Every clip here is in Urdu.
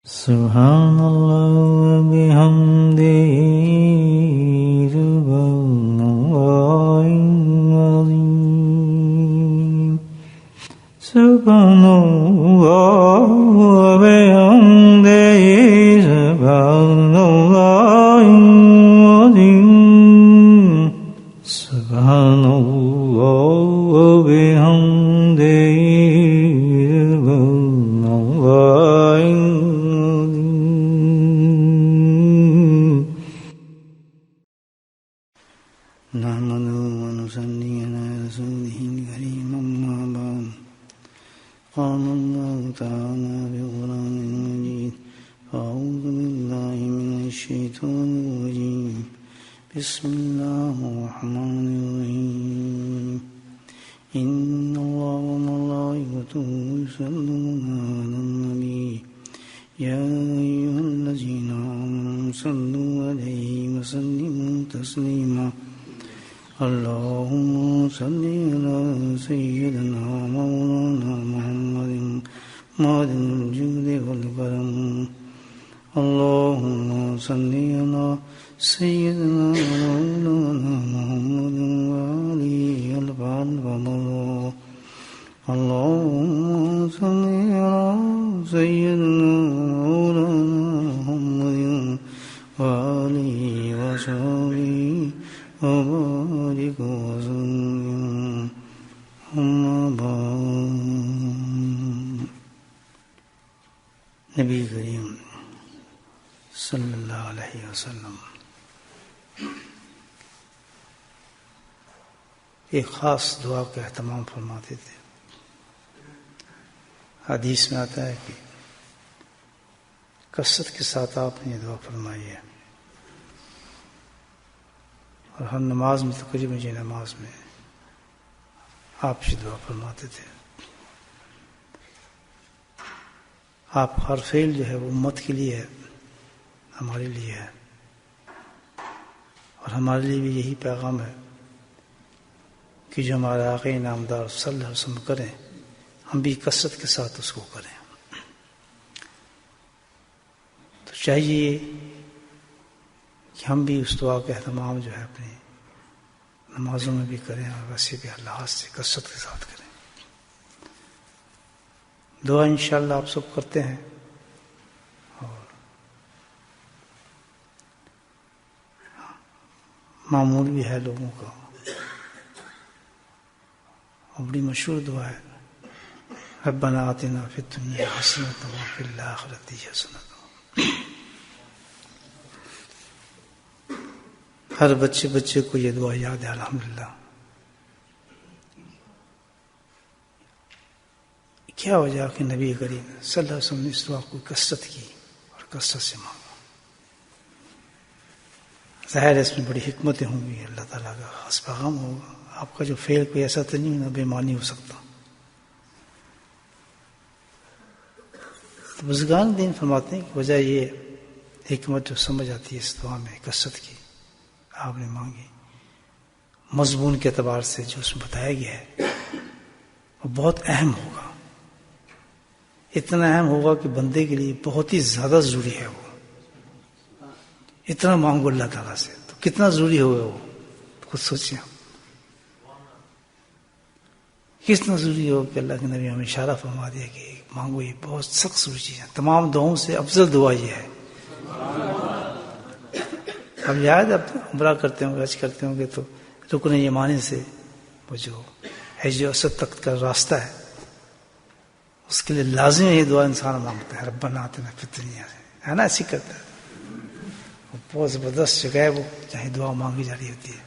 سبحان اللہ وبحمدہ سبحان اللہ العظیم سبحان اللہ وبحمدہ سبحان اللہ العظیم سبحان اللہ وبحمدہ قال الله تعالى بقرآن مجيد أعوذ بالله من الشيطان الرجيم بسم الله الرحمن الرحيم إن الله وملائكته يصلون على النبي يا أيها الذين آمنوا صلوا عليه وسلموا تسليما اللهم صل على سيدنا مولانا محمد معدن الجود والكرم اللهم صل على سيدنا مولانا محمد وآله البر والمرور اللهم صل على سيدنا مولانا محمد وآله وصحبه وبارك وسلم أما بعد نبی کریم صلی اللہ علیہ وسلم ایک خاص دعا کا اہتمام فرماتے تھے. حدیث میں آتا ہے کہ کثرت کے ساتھ آپ نے یہ دعا فرمائی ہے اور ہر نماز میں تقریباً یہ نماز میں آپ یہ دعا فرماتے تھے. آپ ہر فعل جو ہے وہ امت کے لیے ہے، ہمارے لیے ہے، اور ہمارے لیے بھی یہی پیغام ہے کہ جو ہمارے آقا نامدار صلی اللہ علیہ وسلم کریں ہم بھی کثرت کے ساتھ اس کو کریں. تو چاہیے کہ ہم بھی اس دعا کا اہتمام جو ہے اپنی نمازوں میں بھی کریں اور ویسے بھی اللہ سے کثرت کے ساتھ کریں. دعا انشاءاللہ آپ سب کرتے ہیں اور معمول بھی ہے لوگوں کا اور بڑی مشہور دعا ہے ربنا آتنا فی الدنیا حسنۃ وفی الآخرۃ حسنۃ. ہر بچے کو یہ دعا یاد ہے الحمدللہ. کیا وجہ کہ نبی کریم صلی اللہ علیہ وسلم نے اس دعا کو کثرت کی اور کثرت سے مانگا. ظاہر ہے اس میں بڑی حکمتیں ہوں گی، اللہ تعالیٰ کا خاص پیغام ہوگا. آپ کا جو فعل کوئی ایسا تو نہیں بے معنی ہو سکتا. تو بزرگان دین فرماتے ہیں کہ وجہ یہ حکمت جو سمجھ آتی ہے اس دعا میں کثرت کی آپ نے مانگی، مضمون کے اعتبار سے جو اس میں بتایا گیا ہے وہ بہت اہم ہوگا. اتنا اہم ہوگا کہ بندے کے لیے بہت ہی زیادہ ضروری ہے. وہ اتنا مانگو اللہ تعالیٰ سے تو کتنا ضروری ہوگا وہ خود سوچیں. کتنا ضروری ہو کہ اللہ کے نبی ہمیں اشارہ فرما دیا کہ مانگو، یہ بہت سخت ضروری چیز ہے. تمام دعاؤں سے افضل دعا یہ ہے. اب یاد اب عمرہ کرتے ہوں گے، حج کرتے ہوں گے تو رکن یمانی سے وہ جو حج اسد تک کا راستہ ہے اس کے لیے لازم یہ دعا انسان مانگتا ہے ربنا آتنا فی الدنیا سے، ہے نا؟ ایسی کرتا ہے. بہت زبردست جگہ ہے وہ جہاں دعا مانگی جا رہی ہوتی ہے.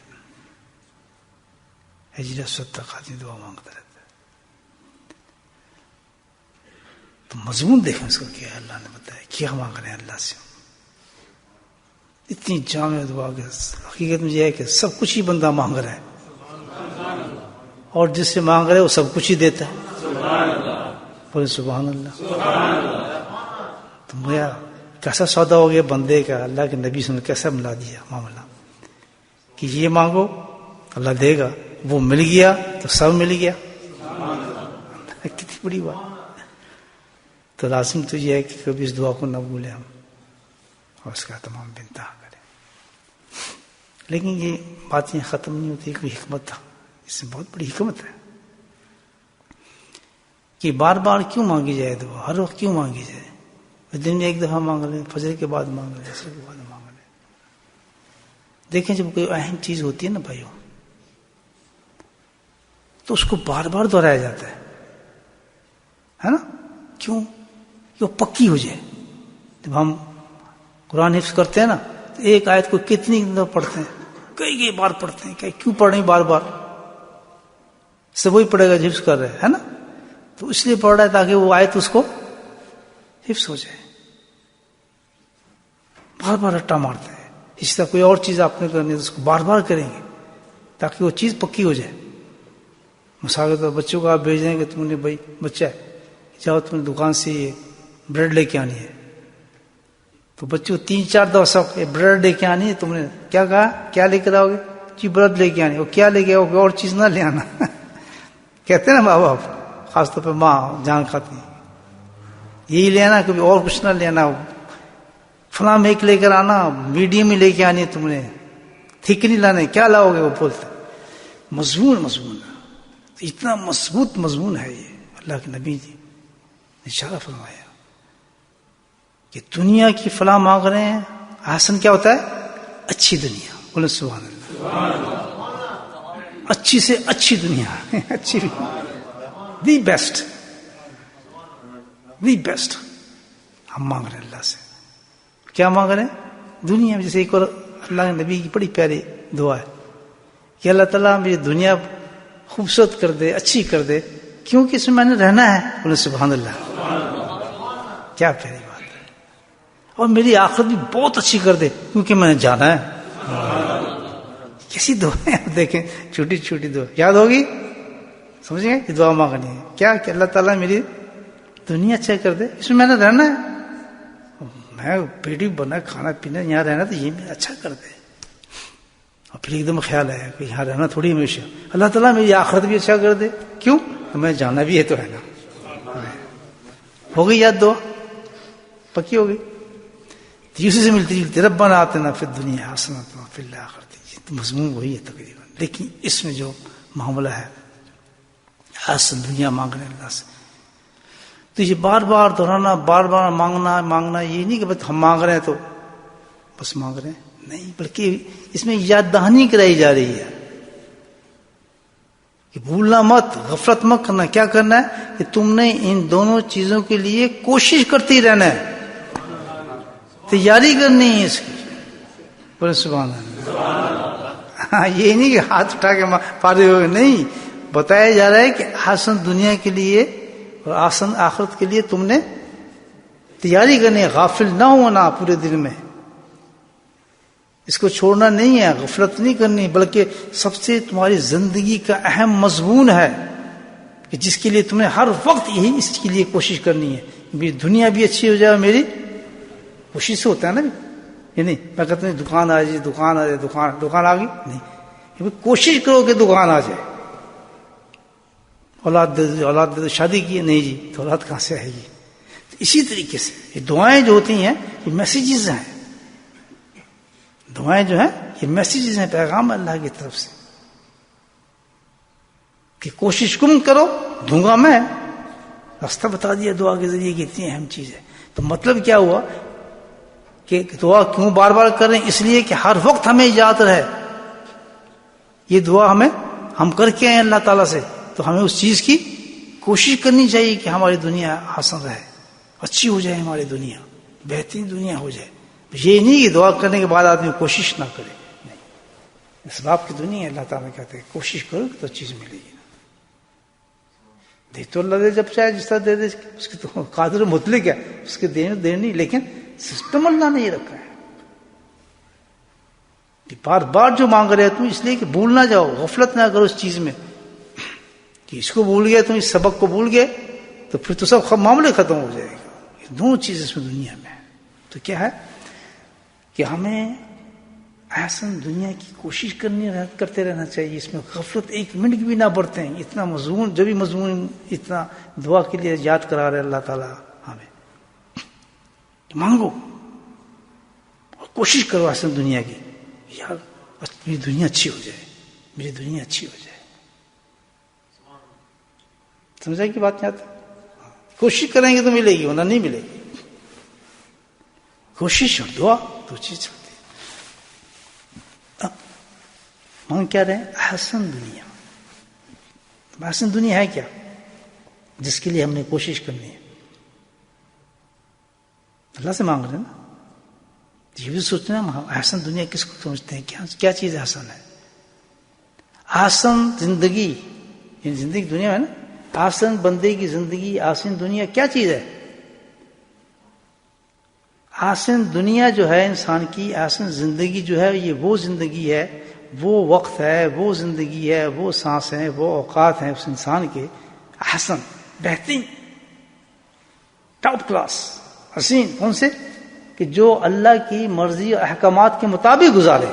حج اسد تک آدمی دعا مانگتا رہتا ہے. تو مضمون دیکھیں اس کو کیا ہے. اللہ نے بتایا کیا مانگ رہے ہیں اللہ سے. اتنی جامع دعا کہ حقیقت میں یہ ہے کہ سب کچھ ہی بندہ مانگ رہا ہے اور جس سے مانگ رہے وہ سب کچھ ہی دیتا ہے. بولے سبحان اللہ. تو مجھے کیسا سودا ہو گیا بندے کا اللہ کے نبی سے کیسا ملا دیا معاملہ کہ یہ مانگو اللہ دے گا، وہ مل گیا تو سب مل گیا. کتنی بڑی بات. تو لازم تو یہ ہے کہ کبھی اس دعا کو نہ بھولیں ہم اور اس کا تمام انتہا کریں. لیکن یہ باتیں ختم نہیں ہوتی. کوئی حکمت تھا اس میں، بہت بڑی حکمت ہے کہ بار بار کیوں مانگی جائے دعا، ہر وقت کیوں مانگی جائے. دن میں ایک دفعہ مانگ لیں، فجر کے بعد مانگ لیں، عصر کے بعد مانگ لیں. دیکھیں جب کوئی اہم چیز ہوتی ہے نا بھائیوں، تو اس کو بار بار دہرایا جاتا ہے نا. کیوں؟ کہ وہ پکی ہو جائے. جب ہم قرآن حفظ کرتے ہیں نا تو ایک آیت کو کتنی دفعہ پڑھتے ہیں، کئی بار پڑھتے ہیں. کیوں پڑھ رہے ہیں بار بار؟ سب وہی پڑھے گا حفظ کر رہے ہے نا. تو اس لیے پڑھ رہا ہے تاکہ وہ آیت اس کو حفظ ہو جائے. بار بار رٹا مارتے ہیں. اس طرح کوئی اور چیز آپ نے کرنی ہے تو اس کو بار بار کریں گے تاکہ وہ چیز پکی ہو جائے. مثال کے طور پر بچوں کو آپ بھیج دیں کہ تم نے بھائی بچہ ہے جاؤ تم نے دکان سے یہ بریڈ لے کے آنی ہے، تو بچوں 3-4 دفعہ سب بریڈ لے کے آنی ہے. تم نے کیا کہا، کیا لے کر آؤ گے؟ جی بریڈ لے کے آنی. وہ کیا لے کے آؤ گے؟ اور چیز نہ لے آنا. کہتے ہیں نا ماں باپ، خاص طور پہ ماں جان کھاتی ہیں، یہی لے آنا، کبھی اور کچھ نہ لینا. فلاں میک لے کر آنا، میڈیم میں لے کے آنی ہے تم نے، تھک نہیں لانے. کیا لاؤ گے؟ وہ بولتے مضمون اتنا مضبوط مضمون ہے یہ. اللہ کے نبی جی نے اشارہ فرمایا کہ دنیا کی فلاں مانگ رہے ہیں. حسن کیا ہوتا ہے؟ اچھی دنیا. بولے سبحان اللہ. اچھی سے اچھی دنیا، اچھی دی بیسٹ ہم مانگ رہے ہیں اللہ سے. کیا مانگ رہے ہیں؟ دنیا. جیسے ایک اور اللہ کے نبی کی بڑی پیاری دعا ہے کہ اللہ تعالیٰ میری دنیا خوبصورت کر دے، اچھی کر دے، کیونکہ اس میں نے رہنا ہے. بولے سبحان اللہ. کیا پیاری بات ہے. اور میری آخرت بھی بہت اچھی کر دے کیونکہ میں نے جانا ہے. کیسی دعا ہے دیکھیں، چھوٹی چھوٹی دعا یاد ہوگی، سمجھیں گے کہ دعا مانگنی ہے کیا کہ اللہ تعالیٰ میری دنیا اچھا کر دے، اس میں نے رہنا ہے. میں پیڑھی بنا کھانا پینا یہاں رہنا تو یہ میرا اچھا کر دے. اور پھر ایک دم خیال آیا کہ یہاں رہنا تھوڑی ہمیشہ، اللہ تعالیٰ میری آخرت بھی اچھا کر دے. کیوں؟ میں جانا بھی ہے تو ہے نا. ہو گئی یاد دعا، پکی ہو گئی. اسی سے ملتی جلتی ربنا آتنا فی الدنیا حسنۃ وفی الآخرۃ. مضمون وہی ہے تقریباً، لیکن اس میں جو معاملہ ہے حسن دنیا مانگنے اللہ سے. تو یہ بار بار دہرانا، بار بار مانگنا یہ نہیں کہ بس ہم مانگ رہے ہیں تو بس مانگ رہے ہیں، نہیں، بلکہ اس میں یاد دہانی کرائی جا رہی ہے کہ بھولنا مت، غفلت مت کرنا. کیا کرنا ہے کہ تم نے ان دونوں چیزوں کے لیے کوشش کرتے رہنا ہے، تیاری کرنی ہے اس کی. بولے سبحان اللہ. ہاں یہ نہیں کہ ہاتھ اٹھا کے فارغ ہو گئے، نہیں، بتایا جا رہا ہے کہ حسن دنیا کے لیے اور آسن آخرت کے لیے تم نے تیاری کرنی ہے. غافل نہ ہونا پورے دن میں، اس کو چھوڑنا نہیں ہے، غفلت نہیں کرنی، بلکہ سب سے تمہاری زندگی کا اہم مضمون ہے کہ جس کے لیے تمہیں ہر وقت یہی اس کے لیے کوشش کرنی ہے. میری دنیا بھی اچھی ہو جائے، میری کوشش سے ہوتا ہے نا. یہ نہیں میں کہتا ہوں دکان آ جائے، دکان آ جائے، دکان آ گئی نہیں، کوشش کرو کہ دکان آ جائے. اولاد دے دو، شادی کی نہیں جی تو اولاد کہاں سے آئے گی. اسی طریقے سے یہ دعائیں جو ہوتی ہیں یہ میسیجز ہیں. دعائیں جو ہیں یہ میسیجز ہیں، پیغام اللہ کی طرف سے کہ کوشش تم کرو، دوں گا میں. راستہ بتا دیا دعا کے ذریعے کہ اتنی اہم چیز ہے. تو مطلب کیا ہوا کہ دعا کیوں بار بار کر رہے ہیں؟ اس لیے کہ ہر وقت ہمیں یاد رہے یہ دعا ہم کر کے آئے اللہ تعالیٰ سے، تو ہمیں اس چیز کی کوشش کرنی چاہیے کہ ہماری دنیا حسن رہے، اچھی ہو جائے، ہماری دنیا بہترین دنیا ہو جائے. یہ نہیں کہ دعا کرنے کے بعد آدمی کوشش نہ کرے، نہیں، اسباب کی دنیا ہے. اللہ تعالیٰ کہتے ہیں کوشش کرو تو چیز ملے گی. دے تو اللہ دے جب چاہے جس طرح دے دے، اس کی تو قادر مطلق ہے، اس کے دیر نہیں، لیکن سسٹم اللہ نے یہ رکھا ہے. بار بار جو مانگ رہے تم اس لیے کہ بھول نہ جاؤ، غفلت نہ کرو اس چیز میں کہ اس کو بھول گئے، تم اس سبق کو بھول گئے تو پھر تو سب معاملے ختم ہو جائے گا. یہ دونوں چیز اس میں دنیا میں ہے. تو کیا ہے کہ ہمیں احسن دنیا کی کوشش کرتے رہنا چاہیے. اس میں غفلت ایک منٹ بھی نہ برتے ہیں. اتنا مضمون، جو بھی مضمون اتنا دعا کے لیے یاد کرا رہے اللہ تعالیٰ ہمیں. مانگو اور کوشش کرو احسن دنیا کی. یار میری دنیا اچھی ہو جائے, میری دنیا اچھی ہو جائے. سمجھا کی بات نہیں آتی؟ کوشش کریں گے تو ملے گی, ورنہ نہیں ملے گی. کوشش اور دعا دو چیز ہوتی ہے. اب مانگ کیا رہے ہیں؟ احسن دنیا. احسن دنیا ہے کیا جس کے لیے ہم نے کوشش کرنی ہے؟ اللہ سے مانگ رہے ہیں نا. یہ بھی سوچنا ہم احسن دنیا کس کو سمجھتے ہیں, کیا چیز احسن ہے؟ احسن زندگی, یعنی زندگی دنیا ہے نا, احسن بندے کی زندگی, احسن دنیا کیا چیز ہے؟ احسن دنیا جو ہے انسان کی, احسن زندگی جو ہے, یہ وہ زندگی ہے, وہ وقت ہے, وہ زندگی ہے, وہ سانس ہیں, وہ اوقات ہیں اس انسان کے. احسن بہترین, ٹاپ کلاس, حسین. کون سے؟ کہ جو اللہ کی مرضی اور احکامات کے مطابق گزارے.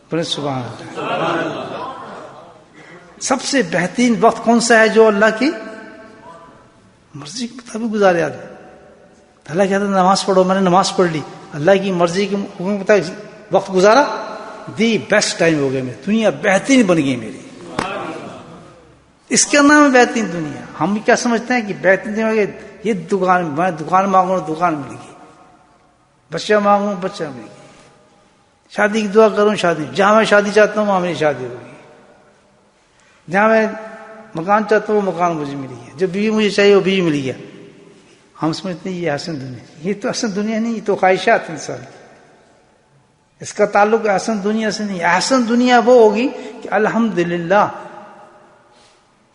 بولے سبحان اللہ. سب سے بہترین وقت کون سا ہے جو اللہ کی مرضی کے مطابق گزارے آدمی. اللہ کہتا ہے نماز پڑھو, میں نے نماز پڑھ لی, اللہ کی مرضی کے مطابق وقت گزارا, دی بیسٹ ٹائم ہو گیا, میری دنیا بہترین بن گئی میری. اس کا نام ہے بہترین دنیا. ہم کیا سمجھتے ہیں کہ بہترین دنیا یہ دکان, میں دکان مانگوں دکان ملے گی, بچہ مانگوں بچہ ملے گی, شادی کی دعا کروں شادی, جہاں میں شادی چاہتا ہوں وہاں میری شادی ہوگی, جہاں میں مکان چاہتا ہوں وہ مکان مجھے مل گیا, جو بیوی مجھے چاہیے وہ بیوی مل گیا. ہم سمجھتے ہیں یہ احسن دنیا. یہ تو احسن دنیا نہیں, یہ تو خواہشات انسان. اس کا تعلق احسن دنیا سے نہیں. احسن دنیا وہ ہوگی کہ الحمدللہ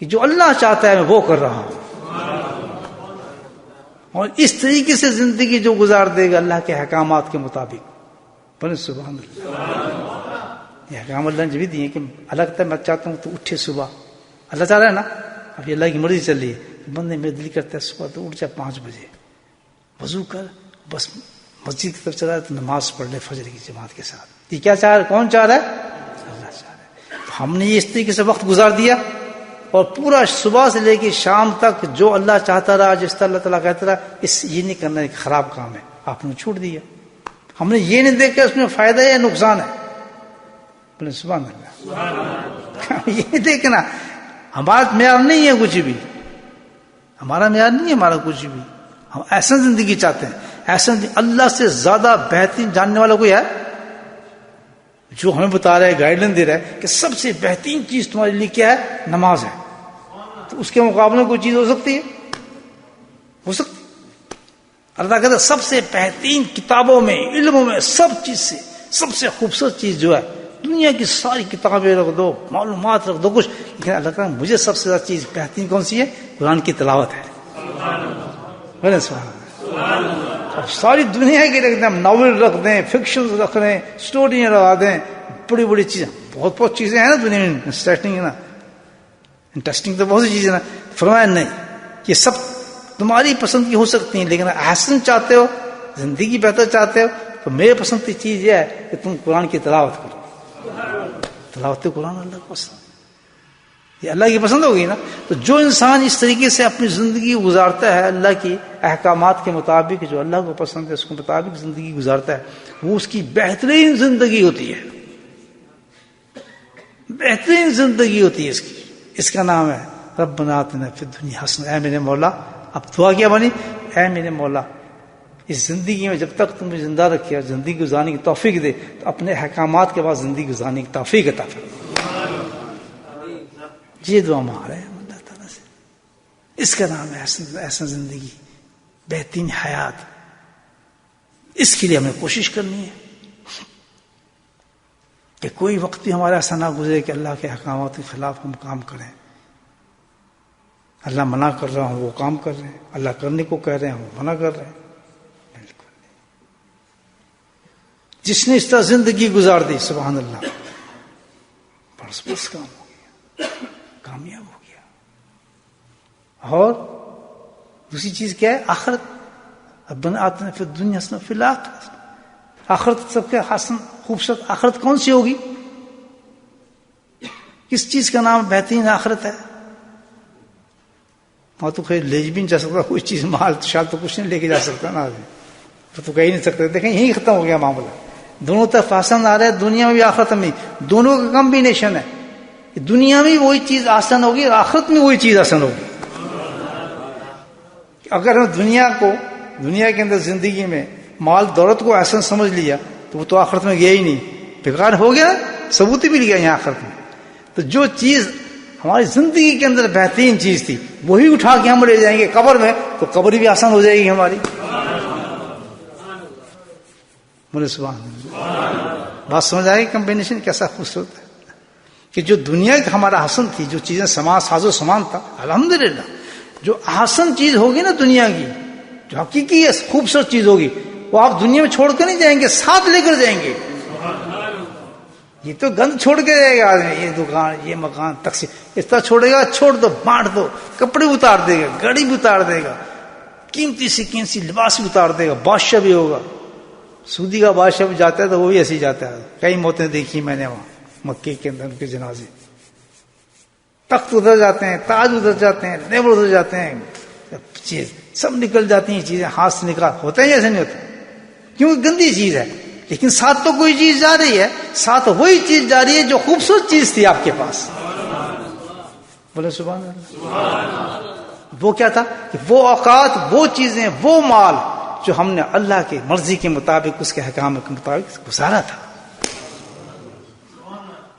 کہ جو اللہ چاہتا ہے میں وہ کر رہا ہوں, اور اس طریقے سے زندگی جو گزار دے گا اللہ کے احکامات کے مطابق. بولے سبحان اللہ. یہ احکام اللہ نے بھی دیے کہ اللہ کہتا ہے میں چاہتا ہوں تو اٹھے صبح, اللہ چاہ رہا ہے نا, اب یہ اللہ کی مرضی چل رہی ہے. بندے میرے دل کرتا ہے صبح تو اٹھ جائے 5 بجے, وضو کر, بس مسجد کی طرف چلا ہے تو نماز پڑھ لے فجر کی جماعت کے ساتھ. یہ کیا چاہ رہا ہے؟ کون چاہ رہا ہے؟ اللہ چاہ رہا ہے. تو ہم نے یہ اس طریقے سے وقت گزار دیا, اور پورا صبح سے لے کے شام تک جو اللہ چاہتا رہا, جس طرح اللہ تعالیٰ کہتا رہا, یہ نہیں کرنا ایک خراب کام ہے, آپ نے چھوڑ دیا. ہم نے یہ نہیں دیکھا اس میں فائدہ ہے یا نقصان ہے. بولے سبحان اللہ. یہ نہیں دیکھنا, ہمارا معیار نہیں ہے کچھ بھی, ہمارا معیار نہیں ہے ہمارا کچھ بھی. ہم ایسا زندگی چاہتے ہیں, ایسا اللہ سے زیادہ بہترین جاننے والا کوئی ہے جو ہمیں بتا رہا ہے, گائیڈ لائن دے رہا ہے کہ سب سے بہترین چیز تمہارے لیے کیا ہے؟ نماز ہے. تو اس کے مقابلے میں کوئی چیز ہو سکتی ہے؟ ہو سکتی. اللہ کہتا ہے سب سے بہترین کتابوں میں, علموں میں, سب چیز سے سب سے خوبصورت چیز جو ہے, دنیا کی ساری کتابیں رکھ دو, معلومات رکھ دو, کچھ, لیکن اللہ کہتا ہے مجھے سب سے زیادہ چیز بہترین کون سی ہے؟ قرآن کی تلاوت ہے. ساری دنیا کی رکھ دیں, ناول رکھ دیں, فکشن رکھ دیں, اسٹوریاں لگا دیں, بڑی بڑی چیزیں, بہت بہت چیزیں ہیں نا دنیا میں انٹرسٹنگ ہے نا, انٹرسٹنگ تو بہت سی چیزیں نا. فرمایا نہیں, یہ سب تمہاری پسند کی ہو سکتی ہیں, لیکن احسن چاہتے ہو, زندگی بہتر چاہتے ہو, تو میرے پسند کی چیز یہ ہے کہ تم قرآن کی تلاوت کرو. تلاوت قرآن اللہ کو پسند, یہ اللہ کی پسند ہوگی نا. تو جو انسان اس طریقے سے اپنی زندگی گزارتا ہے اللہ کی احکامات کے مطابق, جو اللہ کو پسند ہے اس کے مطابق زندگی گزارتا ہے, وہ اس کی بہترین زندگی ہوتی ہے, بہترین زندگی ہوتی ہے اس کی. اس کا نام ہے ربنا آتنا فی الدنیا حسنہ. اے میرے مولا, اب دعا کیا بنی, اے میرے مولا اس زندگی میں جب تک تم مجھے زندہ رکھے اور زندگی گزارنے کی توفیق دے, تو اپنے احکامات کے بعد زندگی گزارنے کی توفیق عطا فرما. یہ دعا مانگ رہے ہیں اللہ تعالیٰ سے. اس کا نام ہے احسن زندگی, بہترین حیات. اس کے لیے ہمیں کوشش کرنی ہے کہ کوئی وقت بھی ہمارا ایسا نہ گزرے کہ اللہ کے احکامات کے خلاف ہم کام کریں. اللہ منع کر رہا ہوں وہ کام کر رہے ہیں, اللہ کرنے کو کہہ رہے ہیں وہ منع کر رہے ہیں. بالکل نہیں. جس نے اس طرح زندگی گزار دی, سبحان اللہ, بس کام ہو گیا, کامیاب ہو گیا. اور دوسری چیز کیا ہے؟ آخرت. ربنا آتنا فی الدنیا حسنہ فی الآخرۃ. آخرت سب کے حسن خوبصورت. آخرت کون سی ہوگی؟ کس چیز کا نام بہترین آخرت ہے؟ وہاں تو خیر لے بھی نہیں جا سکتا کوئی چیز، مال شال تو کچھ نہیں لے کے جا سکتا نا آدمی، تو کہہ نہیں سکتے. دیکھیں یہی ختم ہو گیا معاملہ. دونوں طرف آسان آ رہا ہے، دنیا میں بھی آخرت میں، دونوں کا کمبینیشن ہے. دنیا میں وہی چیز آسان ہوگی اور آخرت میں وہی چیز آسان ہوگی. اگر ہم دنیا کے اندر زندگی میں مال دولت کو آسان سمجھ لیا تو وہ تو آخرت میں گیا ہی نہیں، بیکار ہو گیا، ثبوت بھی نہیں گیا یہاں آخرت میں. تو جو چیز ہماری زندگی کے اندر بہترین چیز تھی وہی اٹھا کے ہم لے جائیں گے قبر میں، تو قبر بھی آسان ہو جائے گی ہماری. بولے سبحان اللہ. بات سمجھ آئے گی کمبینیشن کیسا خوبصورت ہے کہ جو دنیا کی ہمارا حسن تھی، جو چیزیں ساز و سامان تھا، الحمدللہ جو احسن چیز ہوگی نا دنیا کی، جو حقیقی خوبصورت چیز ہوگی، وہ آپ دنیا میں چھوڑ کر نہیں جائیں گے، ساتھ لے کر جائیں گے. یہ تو گند چھوڑ کے جائے گا آدمی، یہ دکان، یہ مکان، تقسیم اس طرح چھوڑے گا، چھوڑ دو، بانٹ دو، کپڑے اتار دے گا، گاڑی بھی اتار دے گا، قیمتی سے قیمتی لباس بھی اتار دے گا، بادشاہ بھی ہوگا. سعودی کا بادشاہ بھی جاتا ہے تو وہ بھی ایسے ہی جاتا ہے. کئی موتیں دیکھی میں نے وہاں مکے کے اندر، ان کے جنازے، تخت ادھر جاتے ہیں، تاج ادھر جاتے ہیں، لیبر ادھر جاتے ہیں، چیز سب نکل جاتی ہیں، چیزیں ہاتھ سے نکال ہوتا ہے، ایسے نہیں ہوتا کیونکہ گندی چیز ہے. لیکن ساتھ تو کوئی چیز جا رہی ہے، ساتھ وہی چیز جا رہی ہے جو خوبصورت چیز تھی آپ کے پاس. بولے سبحان اللہ. وہ کیا تھا کہ وہ اوقات، وہ چیزیں، وہ مال جو ہم نے اللہ کی مرضی کے مطابق، اس کے احکام کے مطابق گزارا تھا.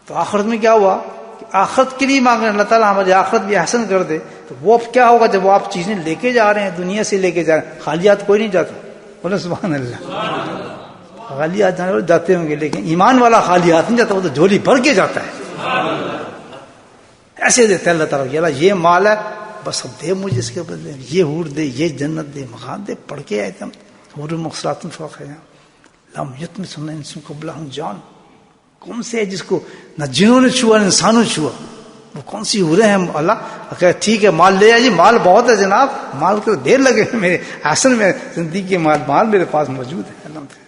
تو آخرت میں کیا ہوا کہ آخرت کے لیے مانگ رہے ہیں اللہ تعالیٰ ہماری آخرت بھی احسن کر دے. تو وہ اب کیا ہوگا جب وہ آپ چیزیں لے کے جا رہے ہیں، دنیا سے لے کے جا رہے ہیں، خالیات کوئی نہیں جاتا. بولے سبحان اللہ. خالیات جانے والے جاتے ہوں گے لیکن ایمان والا خالیات نہیں جاتا، وہ تو جھولی بھر کے جاتا ہے. ایسے دیتے اللہ تعالیٰ کہ اللہ یہ مال ہے، بس اب دے مجھے اس کے بدلے، یہ حور دے، یہ جنت دے، مکان دے. پڑھ کے آئے تھے ہم، حور مقصرات فوق ہے لم یطمثہن انس قبلہم جان. کون سے ہے جس کو نہ جنہوں نے چھوا نہ انسانوں نے چھوا، وہ کون سی حوریں ہیں؟ اللہ کہ ٹھیک ہے مال لے آئیے، مال بہت ہے جناب، مال کو دیر لگے میرے اصل میں زندگی کے مال میرے پاس موجود ہے. الحمدللہ.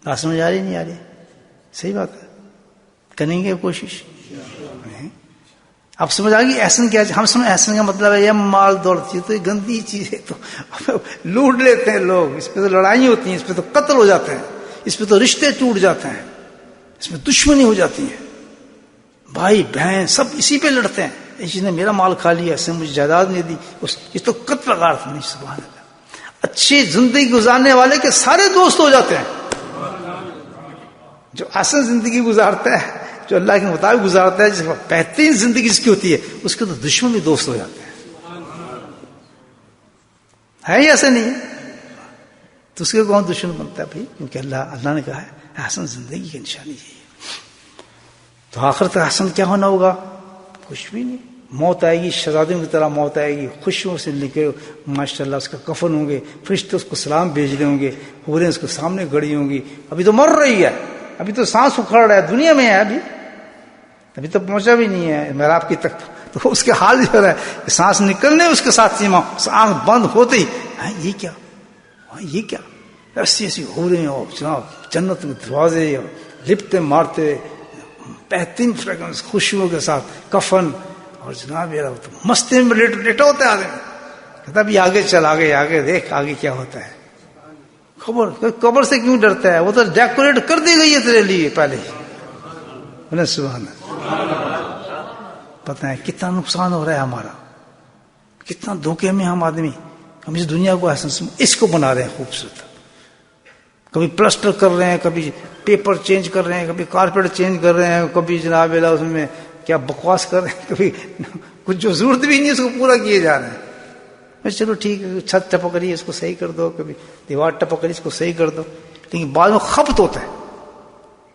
بات سمجھ آ رہی نہیں آ رہی؟ صحیح بات ہے، کریں گے کوشش. اب سمجھ آ گئی احسن کیا؟ ہم سمجھ احسن کا مطلب ہے یہ مال دولت، یہ تو یہ گندی چیز ہے، تو لوٹ لیتے ہیں لوگ، اس پہ تو لڑائی ہوتی ہیں، اس پہ تو قتل ہو جاتے ہیں، اس پہ تو رشتے ٹوٹ جاتے ہیں، اس میں دشمنی ہو جاتی ہے، بھائی بہن سب اسی پہ لڑتے ہیں. اس نے میرا مال کھا لیا، اس نے مجھے جائیداد نہیں دی، یہ تو قتل غارت نہیں. سبحان اللہ. اچھی زندگی گزارنے والے کے سارے دوست ہو جاتے ہیں. جو اصل زندگی گزارتا ہے، جو اللہ کے مطابق گزارتا ہے، جس کو بہترین زندگی جس کی ہوتی ہے، اس کے تو دشمن بھی دوست ہو جاتے ہیں. ہے ہی ایسا نہیں ہے تو اس کے کون دشمن بنتا ہے بھائی؟ کیونکہ اللہ نے کہا ہے احسن زندگی کی نشانی یہی ہے. تو آخرت احسن کیا ہونا ہوگا؟ کچھ بھی نہیں. موت آئے گی شہزادیوں کی طرح، موت آئے گی خوشیوں سے نکلے، ماشاء اللہ اس کا کفن ہوں گے، فرشتے اس کو سلام بھیج رہے ہوں گے، حوریں اس کے سامنے گڑی ہوں گی. ابھی تو مر رہی ہے، ابھی تو سانس اکھڑ رہا ہے، دنیا میں ہے، ابھی تو پہنچا بھی نہیں ہے محراب کی تک. تو اس کے حال جو ہے سانس نکلنے اس کے ساتھ سیما، آنکھ بند ہوتے ہی یہ کیا، یہ کیا، ایسی ایسی ہو رہی ہیں اور جناب جنت کے دروازے اور لپٹیں مارتے، بہترین فریگنس خوشبو کے ساتھ کفن، اور جناب یہ مستی میں لیٹا ہوتا ہے آدمی، کہتا بھی آگے چل، آگے دیکھ آگے کیا ہوتا ہے. قبر سے کیوں ڈرتا ہے؟ وہ تو ڈیکوریٹ کر دی گئی ہے تیرے لیے پہلے ہی. سبحان پتہ ہے کتنا نقصان ہو رہا ہے ہمارا، کتنا دھوکے میں ہم آدمی، ہم اس دنیا کو اس کو بنا رہے ہیں خوبصورت. کبھی پلسٹر کر رہے ہیں، کبھی پیپر چینج کر رہے ہیں، کبھی کارپیٹ چینج کر رہے ہیں، کبھی جناب اس میں کیا بکواس کر رہے ہیں، کبھی کچھ جو ضرورت بھی نہیں اس کو پورا کیے جا رہے ہیں. چلو ٹھیک ہے، چھت ٹپک رہی ہے اس کو صحیح کر دو، کبھی دیوار ٹپک رہی ہے اس کو صحیح کر دو. لیکن بعد میں خپت ہوتا ہے،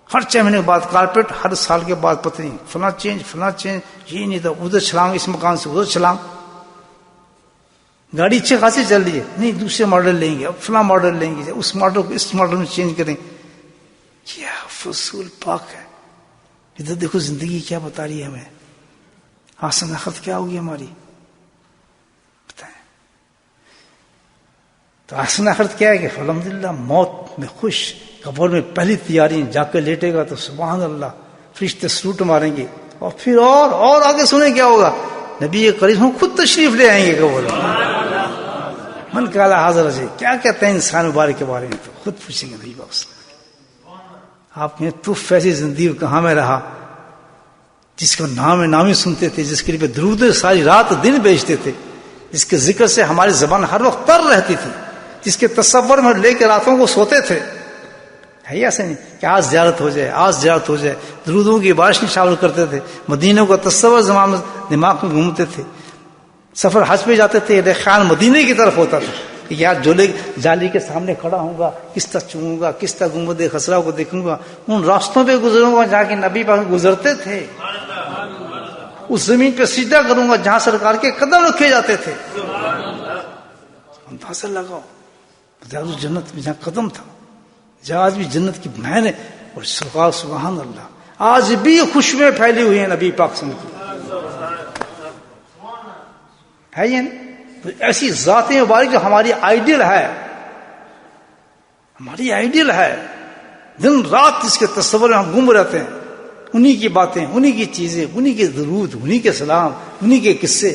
ہر 6 مہینے کے بعد کارپیٹ، ہر سال کے بعد پتہ نہیں فلاں چینج، یہ نہیں تھا ادھر چھلانگ، اس مکان سے ادھر چھلانگ. گاڑی اچھے خاصی چل رہی ہے، نہیں دوسرے ماڈل لیں گے، اب فلاں ماڈل لیں گے، اس ماڈل کو اس ماڈل میں چینج کریں. کیا فضول پاک ہے. ادھر دیکھو زندگی کیا بتا رہی ہے ہمیں، آسان آخرت کیا ہوگی ہماری بتائیں. تو آسان آخرت کیا ہے کہ الحمدللہ موت میں خوش، قبر میں پہلی تیاری، جا کے لیٹے گا تو سبحان اللہ فرشتے سلوٹ ماریں گے. اور پھر اور آگے سنیں کیا ہوگا، نبی کریم خود تشریف لے آئیں گے قبول من قال حاضر جی کیا کہتے ہیں انسان مبارک کے بارے میں تو خود پوچھیں گے نبی باس آپ نے تو ایسی زندگی کہاں میں رہا جس کا نام نامی سنتے تھے, جس کے لیے درود ساری رات دن بیچتے تھے, جس کے ذکر سے ہماری زبان ہر وقت تر رہتی تھی, جس کے تصور میں لے کے راتوں کو سوتے تھے. ہے یا ایسے نہیں کہ آج زیارت ہو جائے, آج زیارت ہو جائے, درودوں کی بارش میں شامل کرتے تھے, مدینہ کا تصور زمان دماغ میں گھومتے تھے, سفر حج پہ جاتے تھے خیال مدینے کی طرف ہوتا تھا کہ یار جالی کے سامنے کھڑا ہوں گا, کس طرح چوں گا, کس طرح گنبد خضرا کو دیکھوں گا, ان راستوں پہ گزروں گا جہاں کے نبی پاک گزرتے تھے, اس زمین پہ سجدہ کروں گا جہاں سرکار کے قدم رکھے جاتے تھے. اندازہ لگاؤ جنت میں جہاں قدم تھا, جہاں آج بھی جنت کی محن ہے, اور سرکار سبحان اللہ آج بھی خوشبوئیں پھیلی ہوئی ہیں نبی پاک سے کی ہے یہ نہیں. ایسی ذات مبارک جو ہماری آئیڈیل ہے, ہماری آئیڈیل ہے, دن رات اس کے تصور میں ہم گم رہتے ہیں, انہی کی باتیں, انہی کی چیزیں, انہی کے درود, انہی کے سلام, انہی کے قصے.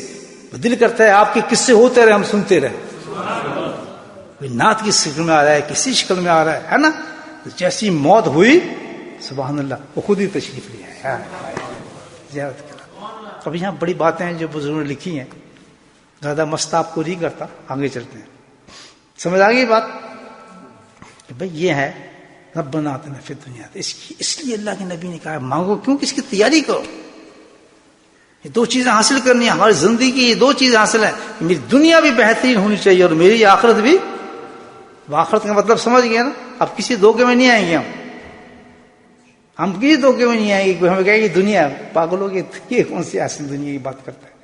دل کرتا ہے آپ کے قصے ہوتے رہے, ہم سنتے رہے. کوئی نعت کی شکل میں آ رہا ہے, کسی شکل میں آ رہا ہے نا. تو جیسی موت ہوئی سبحان اللہ وہ خود ہی تشریف لے آئے, زیارت کرا. اب یہاں بڑی باتیں ہیں جو بزرگوں نے لکھی ہیں, زیادہ مست آپ کو نہیں کرتا, آگے چلتے ہیں. سمجھ آ گئی بات کہ بھئی یہ ہے ربنا آتنا فی الدنیا, اس لیے اللہ کے نبی نے کہا مانگو کیوں کہ اس کی تیاری کرو. یہ دو چیزیں حاصل کرنی ہے ہماری زندگی کی, یہ دو چیزیں حاصل ہیں, میری دنیا بھی بہترین ہونی چاہیے اور میری آخرت بھی. آخرت کا مطلب سمجھ گئے نا. اب کسی دھوکے میں نہیں آئیں گے, ہم کسی دھوکے میں نہیں آئیں گے. کوئی ہمیں کہے گی دنیا پاگلوں کی, یہ کون سی اصل دنیا کی بات کرتا ہے.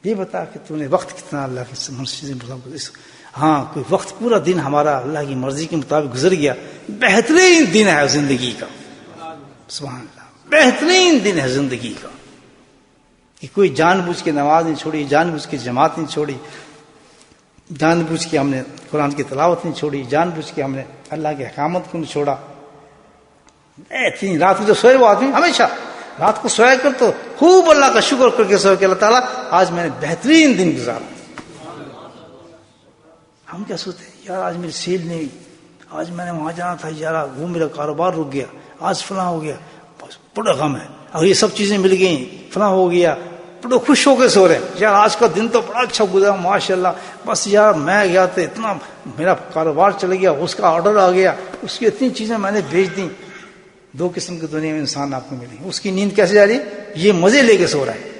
یہ بتا کہ تو نے وقت کتنا اللہ کی مرضی سے. ہاں کوئی وقت پورا دن ہمارا اللہ کی مرضی کے مطابق گزر گیا, بہترین دن ہے زندگی کا. سبحان اللہ, بہترین دن ہے زندگی کا. کہ کوئی جان بوجھ کے نماز نہیں چھوڑی, جان بوجھ کے جماعت نہیں چھوڑی, جان بوجھ کے ہم نے قرآن کی تلاوت نہیں چھوڑی, جان بوجھ کے ہم نے اللہ کی حکامت کو نہیں چھوڑا. بہترین رات کو جو سوئے وہ آدمی ہمیشہ رات کو سویا کر تو خوب اللہ کا شکر کر کے سوئے کہ اللہ تعالیٰ آج میں نے بہترین دن گزارا. ہم کیا سوچتے ہیں یار آج میری سیل نہیں ہوئی, آج میں نے وہاں جانا تھا یار وہ میرا کاروبار رک گیا, آج فلاں ہو گیا, بس بڑا غم ہے. اگر یہ سب چیزیں مل گئیں, فلاں ہو گیا, بڑے خوش ہو کے سو رہے ہیں یار آج کا دن تو بڑا اچھا گزرا ماشاء اللہ. بس یار میں گیا تھا اتنا میرا کاروبار چل گیا, اس کا آرڈر آ گیا, اس کی اتنی چیزیں میں نے بھیج دیں. دو قسم کی دنیا میں انسان آپ کو ملیں. اس کی نیند کیسے جا رہی, یہ مزے لے کے سو رہا ہے,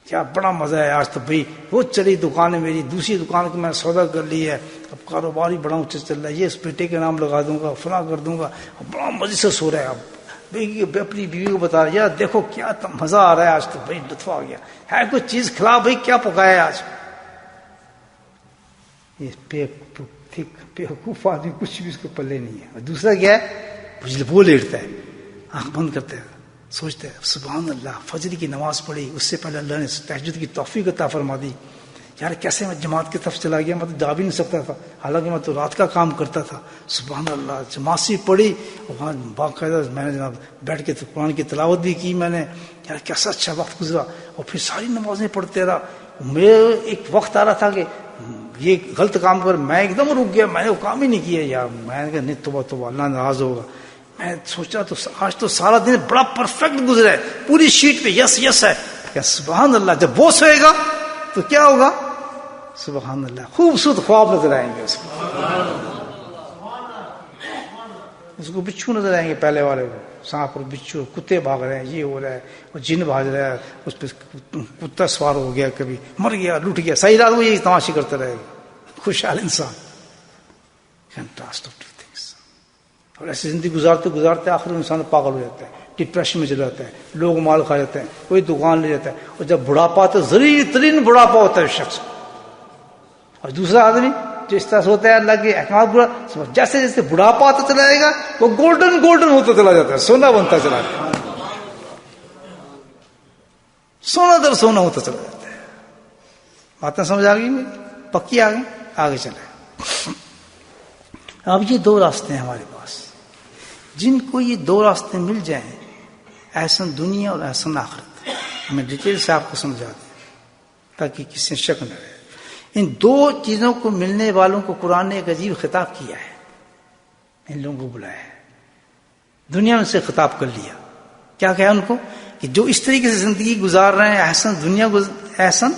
کیا بڑا مزہ ہے آج تو بھائی وہ چلی دکان ہے میری, دوسری دکان کو میں نے سودا کر لی ہے, اب کاروبار ہی بڑا اونچا چل رہا ہے, یہ اس بیٹے کے نام لگا دوں گا, فلاں کر دوں گا, بڑا مزے سے سو رہا ہے. اب اپنی بیوی کو بتا رہا یار دیکھو کیا مزہ آ رہا ہے آج تو بھائی لطف آ گیا ہے, کوئی چیز کھلا بھائی کیا پکایا ہے آج. یہ بیوقوف آدمی کچھ بھی اس کو پلے نہیں ہے. اور دوسرا کیا ہے وہ لیٹتا ہے, آنکھ بند کرتا ہے, سوچتا ہے سبحان اللہ فجر کی نماز پڑھی, اس سے پہلے اللہ نے تہجد کی توفیق عطا فرما دی. یار کیسے میں جماعت کی طرف چلا گیا, میں تو جا بھی نہیں سکتا تھا, حالانکہ میں تو رات کا کام کرتا تھا. سبحان اللہ جماعت سے پڑھی, وہاں باقاعدہ میں نے جناب بیٹھ کے قرآن کی تلاوت بھی کی میں نے. یار کیسا اچھا وقت گزرا, اور پھر ساری نمازیں پڑھتے رہا. میرے ایک وقت آ رہا تھا کہ یہ غلط کام کر, میں ایک دم رک گیا, میں نے وہ کام ہی نہیں کیا یار. میں نے کہا نہیں توبہ اللہ ناراض ہوگا. میں سوچا تو آج تو سارا دن بڑا پرفیکٹ گزرا ہے, پوری شیٹ پہ یس یس ہے. کیا سبحان اللہ جب وہ سوئے گا تو کیا ہوگا, سبحان اللہ خوبصورت خواب نظر آئیں گے اس کو بچھو نظر آئیں گے پہلے والے کو, سانپ اور بچھو, کتے بھاگ رہے ہیں, یہ ہو رہا ہے, اور جن بھاگ رہا ہے, اس پہ کتا سوار ہو گیا, کبھی مر گیا, لٹ گیا, صحیح رات کو یہی تماشی کرتا رہے گا. خوشحال انسان. اور ایسی زندگی گزارتے گزارتے آخر میں انسان پاگل ہو جاتا ہے, ڈپریشن میں چلا جاتا ہے, لوگ مال کھا جاتے ہیں, کوئی دکان لے جاتا ہے, اور جب بڑھاپا تو ذریعہ ترین بڑھاپا ہوتا ہے اس شخص. اور دوسرا آدمی جو اس طرح سے ہوتا ہے اللہ کے احکامات برا, جیسے جیسے بڑھاپا آتا چلا جائے گا وہ گولڈن ہوتا چلا جاتا ہے, سونا بنتا چلا جاتا ہے, سونا در سونا ہوتا چلا جاتا ہے. باتیں سمجھ آ گئی میری, پکی آ گئی, آگے چلے. اب یہ دو راستے ہیں ہمارے پاس, جن کو یہ دو راستے مل جائیں, احسن دنیا اور احسن آخرت. میں ڈیٹیل سے آپ کو سمجھا دوں تاکہ کسی سے شک نہ رہے. ان دو چیزوں کو ملنے والوں کو قرآن نے ایک عجیب خطاب کیا ہے. ان لوگوں کو بلایا ہے, دنیا میں سے خطاب کر لیا. کیا کہا ان کو کہ جو اس طریقے سے زندگی گزار رہے ہیں, احسن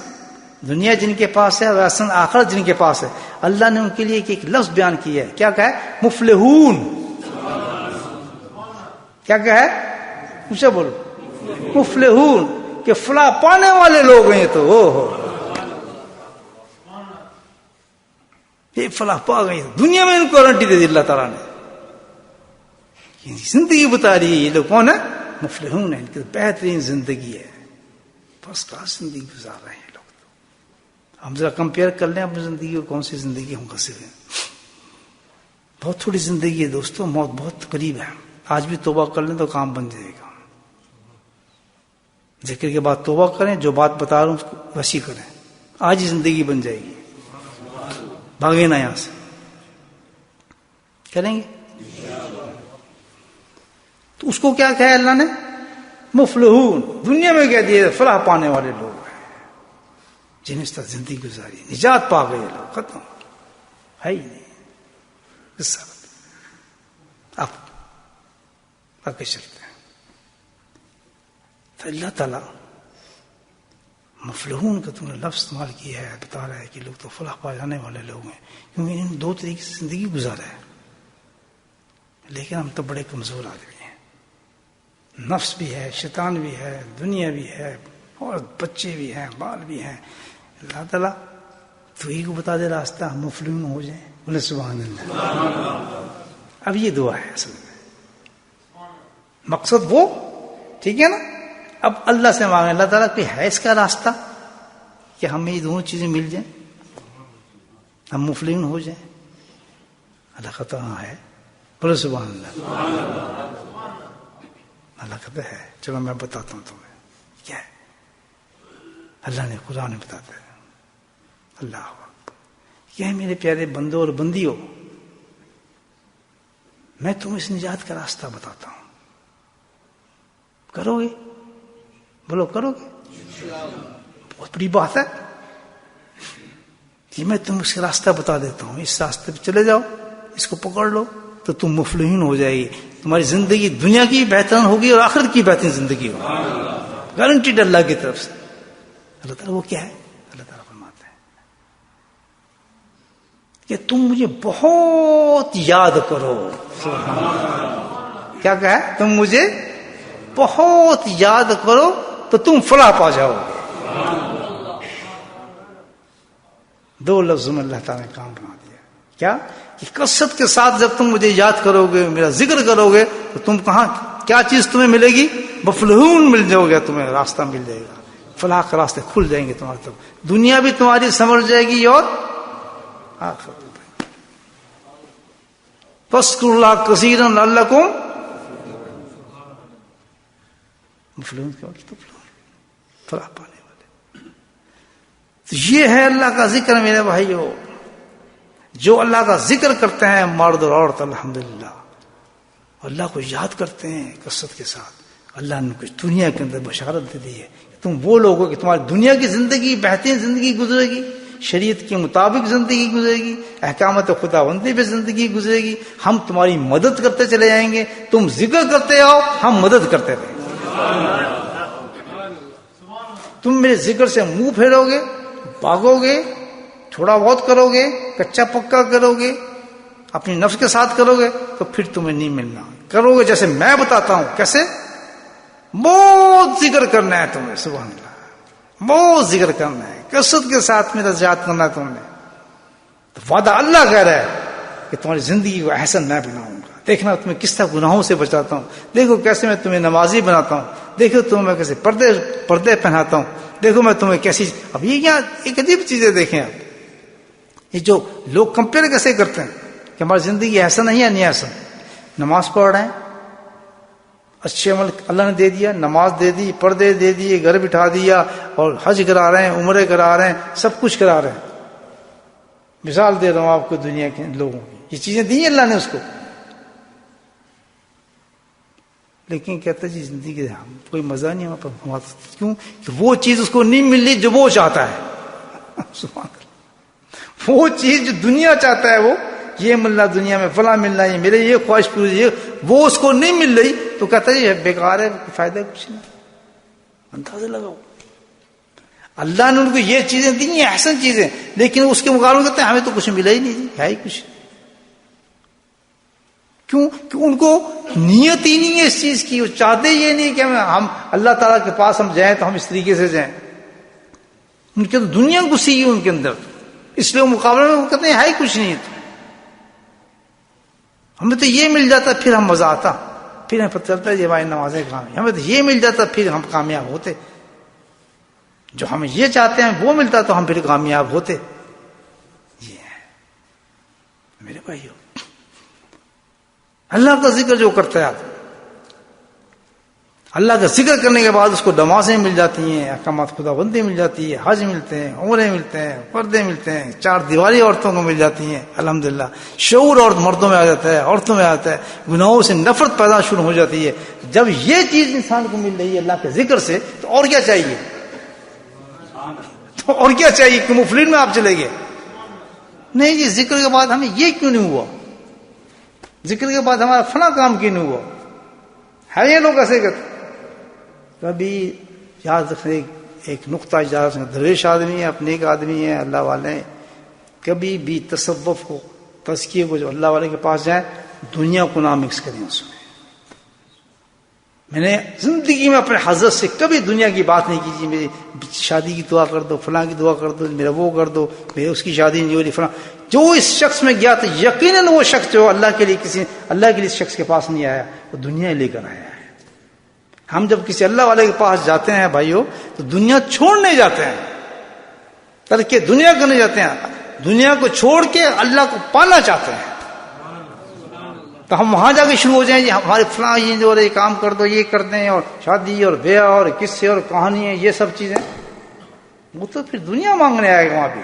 دنیا جن کے پاس ہے اور احسن آخرت جن کے پاس ہے, اللہ نے ان کے لیے ایک لفظ بیان کیا ہے. کیا کہا ہے؟ مفلحون. کیا کہا ہے؟ مجھے بولو. مفلحون, کہ فلاح پانے والے لوگ ہیں. یہ تو یہ فلاح پا گئی. دنیا میں ان کو گارنٹی دے دی اللہ تعالیٰ نے. زندگی بتا رہی ہے یہ لوگ کون ہے؟ مفلحون ہیں. ان کی بہترین زندگی ہے, فرسٹ کلاس زندگی گزار رہے ہیں لوگ. ہم ذرا کمپیئر کر لیں اپنی زندگی اور کون سی زندگی ہم کا صرف. بہت تھوڑی زندگی ہے دوستوں, موت بہت قریب ہے. آج بھی توبہ کر لیں تو کام بن جائے گا. ذکر کے بعد توبہ کریں, جو بات بتا رہا ہوں اس کو وسیع کریں, آج ہی زندگی بن جائے گی. بھاگے نا یہاں سے. کریں گے تو اس کو کیا کہا اللہ نے؟ مفلحون. دنیا میں کہہ دیا فلاح پانے والے لوگ ہیں جنہیں اس طرح زندگی گزاری, نجات پا گئے لوگ. ختم ہے ہی نہیں. اب آگے چلتے ہیں. تو اللہ تعالیٰ مفلحون کا تم نے لفظ استعمال کیا ہے, بتا رہا ہے کہ لوگ تو فلاح پا جانے والے لوگ ہیں, کیونکہ انہوں نے دو طریقے سے زندگی گزارا ہے. لیکن ہم تو بڑے کمزور آدمی ہیں, نفس بھی ہے, شیطان بھی ہے, دنیا بھی ہے, اور بچے بھی ہیں, بال بھی ہیں. اللہ تعالیٰ تو ہی کو بتا دے راستہ, ہم مفلحون ہو جائیں. بولے سبحان اللہ. اب یہ دعا ہے اصل میں, مقصد وہ ٹھیک ہے نا. اب اللہ سے مانگیں اللہ تعالیٰ کوئی ہے اس کا راستہ کہ ہمیں یہ دونوں چیزیں مل جائیں, ہم مفلحون ہو جائیں. اللہ کہتا ہے. بولے سبحان اللہ. اللہ کہتا ہے چلو میں بتاتا ہوں تمہیں کیا ہے. اللہ نے قرآن میں بتاتا ہے. اللہ کیا ہے میرے پیارے بندوں اور بندیوں, میں تمہیں اس نجات کا راستہ بتاتا ہوں. کرو گے؟ بولو کرو گے؟ بہت بڑی بات ہے کہ میں تم اس کا راستہ بتا دیتا ہوں, اس راستے پہ چلے جاؤ, اس کو پکڑ لو تو تم مفلحین ہو جائے گی. تمہاری زندگی دنیا کی بہترین ہوگی اور آخرت کی بہترین زندگی ہوگی, گارنٹیڈ اللہ کی طرف سے. اللہ تعالیٰ وہ کیا ہے؟ اللہ تعالیٰ فرماتے ہیں کہ تم مجھے بہت یاد کرو. کیا کہا ہے؟ تم مجھے بہت یاد کرو تو تم فلاح پا جاؤ گے. دو لفظوں میں اللہ تعالیٰ نے کام بنا دیا. کیا کہ کثرت کے ساتھ جب تم مجھے یاد کرو گے, میرا ذکر کرو گے, تو تم کہاں کیا چیز تمہیں ملے گی؟ مفلحون مل جاؤ گے, تمہیں راستہ مل جائے گا, فلاح کے راستے کھل جائیں گے تمہاری طرف. دنیا بھی تمہاری سنور جائے گی اور آخرت. فاذکروا اللہ کثیرا لعلکم مفلحون کے وقت فلاح پانے والے. تو یہ ہے اللہ کا ذکر میرے بھائیو. جو اللہ کا ذکر کرتے ہیں مرد اور عورت الحمدللہ, اللہ کو یاد کرتے ہیں کثرت کے ساتھ, اللہ نے کچھ دنیا کے اندر بشارت دے دی ہے. تم وہ لوگ ہو کہ تمہاری دنیا کی زندگی بہترین زندگی گزرے گی, شریعت کے مطابق زندگی گزرے گی, احکامات خدا بندی پہ زندگی گزرے گی. ہم تمہاری مدد کرتے چلے جائیں گے, تم ذکر کرتے آؤ, ہم مدد کرتے رہیں گے. تم میرے ذکر سے منہ پھیرو گے, بھاگو گے, تھوڑا بہت کرو گے, کچا پکا کرو گے, اپنی نفس کے ساتھ کرو گے, تو پھر تمہیں نہیں ملنا. کرو گے جیسے میں بتاتا ہوں کیسے, بہت ذکر کرنا ہے تمہیں. سبحان اللہ, بہت ذکر کرنا ہے, کثرت کے ساتھ میرا یاد کرنا ہے تم نے. تو وعدہ اللہ کہہ رہا ہے کہ تمہاری زندگی کو احسن میں بناؤں گا. دیکھنا تمہیں کس طرح گناہوں سے بچاتا ہوں, دیکھو کیسے میں تمہیں نمازی بناتا ہوں, دیکھو تمہیں میں کیسے پردے پہناتا ہوں, دیکھو میں تمہیں کیسی. اب یہ کیا ایک عجیب چیزیں دیکھیں آپ, یہ جو لوگ کمپیئر کیسے کرتے ہیں کہ ہماری زندگی ایسا نہیں ہے, نہیں ایسا. نماز پڑھ رہے ہیں, اچھے عمل اللہ نے دے دیا, نماز دے دی, پردے دے دیے, گھر بٹھا دیا, اور حج کرا رہے ہیں, عمرے کرا رہے ہیں, سب کچھ کرا رہے ہیں. مثال دے رہا ہوں آپ کو دنیا کے لوگوں کی, یہ چیزیں دی اللہ نے اس کو. لیکن کہتا جی زندگی کوئی مزہ نہیں ہمارا. کیوں کہ وہ چیز اس کو نہیں مل رہی جو وہ چاہتا ہے. سبحان اللہ. وہ چیز جو دنیا چاہتا ہے, وہ یہ ملنا دنیا میں, فلاں ملنا, یہ میرے یہ خواہش پوری, یہ وہ اس کو نہیں مل رہی تو کہتا ہے یہ بیکار ہے, فائدہ کچھ نہیں. اندازہ لگاؤ, اللہ نے ان کو یہ چیزیں دی ہیں احسن چیزیں, لیکن اس کے مقابلے میں کہتے ہیں ہمیں تو کچھ ملا ہی نہیں جی, ہے ہی کچھ. کیوں کہ ان کو نیت ہی نہیں ہے اس چیز کی. وہ چاہتے یہ نہیں کہ ہم اللہ تعالیٰ کے پاس ہم جائیں تو ہم اس طریقے سے جائیں. ان کے تو دنیا گھسی ہے ان کے اندر, اس لیے مقابلے میں وہ کہتے ہیں ہے ہی کچھ نہیں. ہمیں تو یہ مل جاتا پھر ہم مزہ آتا, پھر ہمیں پتہ چلتا ہے یہ ہماری نمازیں کامیاب. ہمیں تو یہ مل جاتا پھر ہم کامیاب ہوتے. جو ہم یہ چاہتے ہیں وہ ملتا تو ہم پھر کامیاب ہوتے. یہ ہے میرے بھائیو, اللہ کا ذکر جو کرتا ہے آدمی, اللہ کا ذکر کرنے کے بعد اس کو نمازیں مل جاتی ہیں, احکامات خدا بندی مل جاتی ہے, حج ملتے ہیں, عمرے ملتے ہیں, پردے ملتے ہیں, 4 دیواری عورتوں کو مل جاتی ہیں الحمدللہ, شعور اور مردوں میں آ جاتا ہے, عورتوں میں آتا ہے, گناہوں سے نفرت پیدا شروع ہو جاتی ہے. جب یہ چیز انسان کو مل رہی ہے اللہ کے ذکر سے, تو اور کیا چاہیے, تو اور کیا چاہیے کہ مفلین میں آپ چلے گئے. نہیں جی, ذکر کے بعد ہمیں یہ کیوں نہیں ہوا, ذکر کے بعد ہمارا فلاں کام کیوں نہیں ہوا. ہے یہ لوگ ایسے کہتے. کبھی یاد رکھنے ایک نقطہ یاد رکھنا, درویش آدمی ہے, اپنے ایک آدمی ہے, اللہ والے ہیں, کبھی بھی تصوف کو, تزکیے کو, جو اللہ والے کے پاس جائیں, دنیا کو نہ مکس کریں اس میں. میں نے زندگی میں اپنے حضرت سے کبھی دنیا کی بات نہیں کی جی میری شادی کی دعا کر دو, فلاں کی دعا کر دو, میرا وہ کر دو, میرے اس کی شادی نہیں ہو رہی فلاں. جو اس شخص میں گیا تو یقیناً وہ شخص جو اللہ کے لیے اس شخص کے پاس نہیں آیا, وہ دنیا لے کر آیا ہے. ہم جب کسی اللہ والے کے پاس جاتے ہیں بھائیو, تو دنیا چھوڑنے جاتے ہیں, ترک دنیا کرنے جاتے ہیں. دنیا کو چھوڑ کے اللہ کو پانا چاہتے ہیں. تو ہم وہاں جا کے شروع ہو جائیں جی ہمارے فلاں یہ جو یہ کام کر دو, یہ کر دیں, اور شادی اور بیاہ اور قصے اور کہانی ہے, یہ سب چیزیں. وہ تو پھر دنیا مانگنے آئے گا وہاں بھی.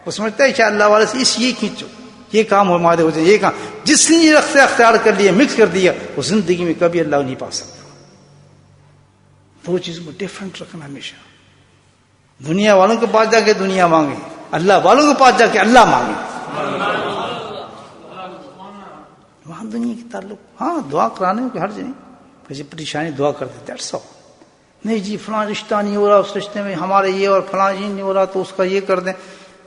وہ سمجھتا ہے کہ اللہ والے سے یہ کھینچو, یہ کام ہمارے ہو جائے, یہ کام. جس نے رخت اختیار کر لیا, مکس کر دیا, وہ زندگی میں کبھی اللہ نہیں پا سکتا. دو چیزوں کو ڈفرنٹ رکھنا ہمیشہ. دنیا والوں کے پاس جا کے دنیا مانگے, اللہ والوں کے پاس جا کے اللہ مانگے. وہاں دنیا کی تعلق, ہاں دعا کرانے کو ہر جگہ کسی پریشانی دعا کر دیتے, دیٹس آل. نہیں جی فلاں رشتہ نہیں ہو رہا, اس رشتے میں ہمارے یہ اور فلاں یہ نہیں ہو رہا تو اس کا یہ کر دیں.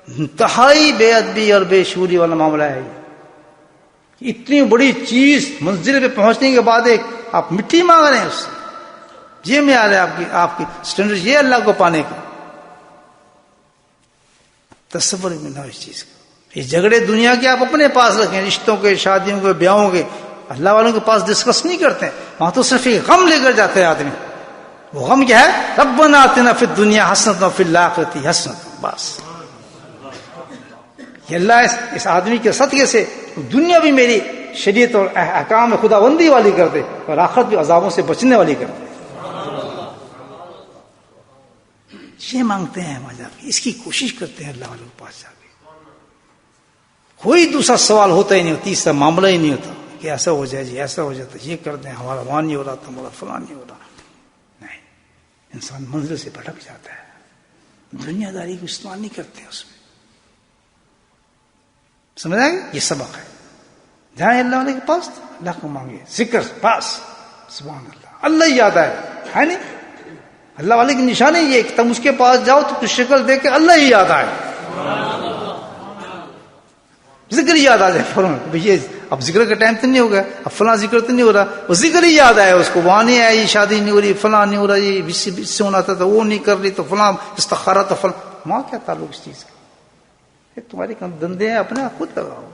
انتہائی بے ادبی اور بے شعوری والا معاملہ ہے یہ. اتنی بڑی چیز منزل پہ پہنچنے کے بعد ایک آپ مٹی مانگ رہے ہیں اس سے. یہ میں آ رہا ہے آپ کی سٹینڈرڈ, یہ اللہ کو پانے کا تصور میں نہ اس چیز کا. یہ جھگڑے دنیا کے آپ اپنے پاس رکھیں, رشتوں کے, شادیوں کے, بیاہوں کے, اللہ والوں کے پاس ڈسکس نہیں کرتے ہیں. وہاں تو صرف ایک غم لے کر جاتے ہیں آدمی. وہ غم کیا ہے, ربنا آتنا فی الدنیا حسنۃ وفی الآخرۃ حسنۃ. بس یہ اللہ اس آدمی کے صدقے سے دنیا بھی میری شریعت اور احکام خدا بندی والی کر دے, اور آخرت بھی عذابوں سے بچنے والی کر دے. یہ مانگتے ہیں ہم جا کے, اس کی کوشش کرتے ہیں اللہ والوں کے پاس جا کے. کوئی دوسرا سوال ہوتا ہی نہیں, تیسرا معاملہ ہی نہیں ہوتا کہ ایسا ہو جائے جی, ایسا ہو جاتا, یہ کر دیں, ہمارا وہاں نہیں ہو رہا, ہمارا فلاں نہیں ہو رہا. نہیں, انسان منزل سے بھٹک جاتا ہے. دنیا داری کو استعمال نہیں کرتے اس میں. سمجھ آئے, یہ سبق ہے. جائیں اللہ والے کے پاس, اللہ کو مانگے, ذکر پاس, سبحان اللہ, اللہ ہی یاد آئے, ہے نہیں. اللہ والے کی نشانی یہ کہ تم اس کے پاس جاؤ تو کچھ شکل دیکھ کے اللہ ہی یاد آئے, ذکر ہی یاد آ جائے فوراً. یہ اب ذکر کا ٹائم تو نہیں ہوگا, اب فلاں ذکر تو نہیں ہو رہا, وہ ذکر ہی یاد آیا اس کو. وہاں نہیں آیا یہ شادی نہیں ہو رہی, فلاں نہیں ہو رہا, یہ اس سے ہونا تھا وہ نہیں کر رہی, تو فلاں استخارہ تو فلاں. وہاں کیا تعلق اس چیز کا؟ تمہاری دندے ہیں اپنے خود لگاؤ.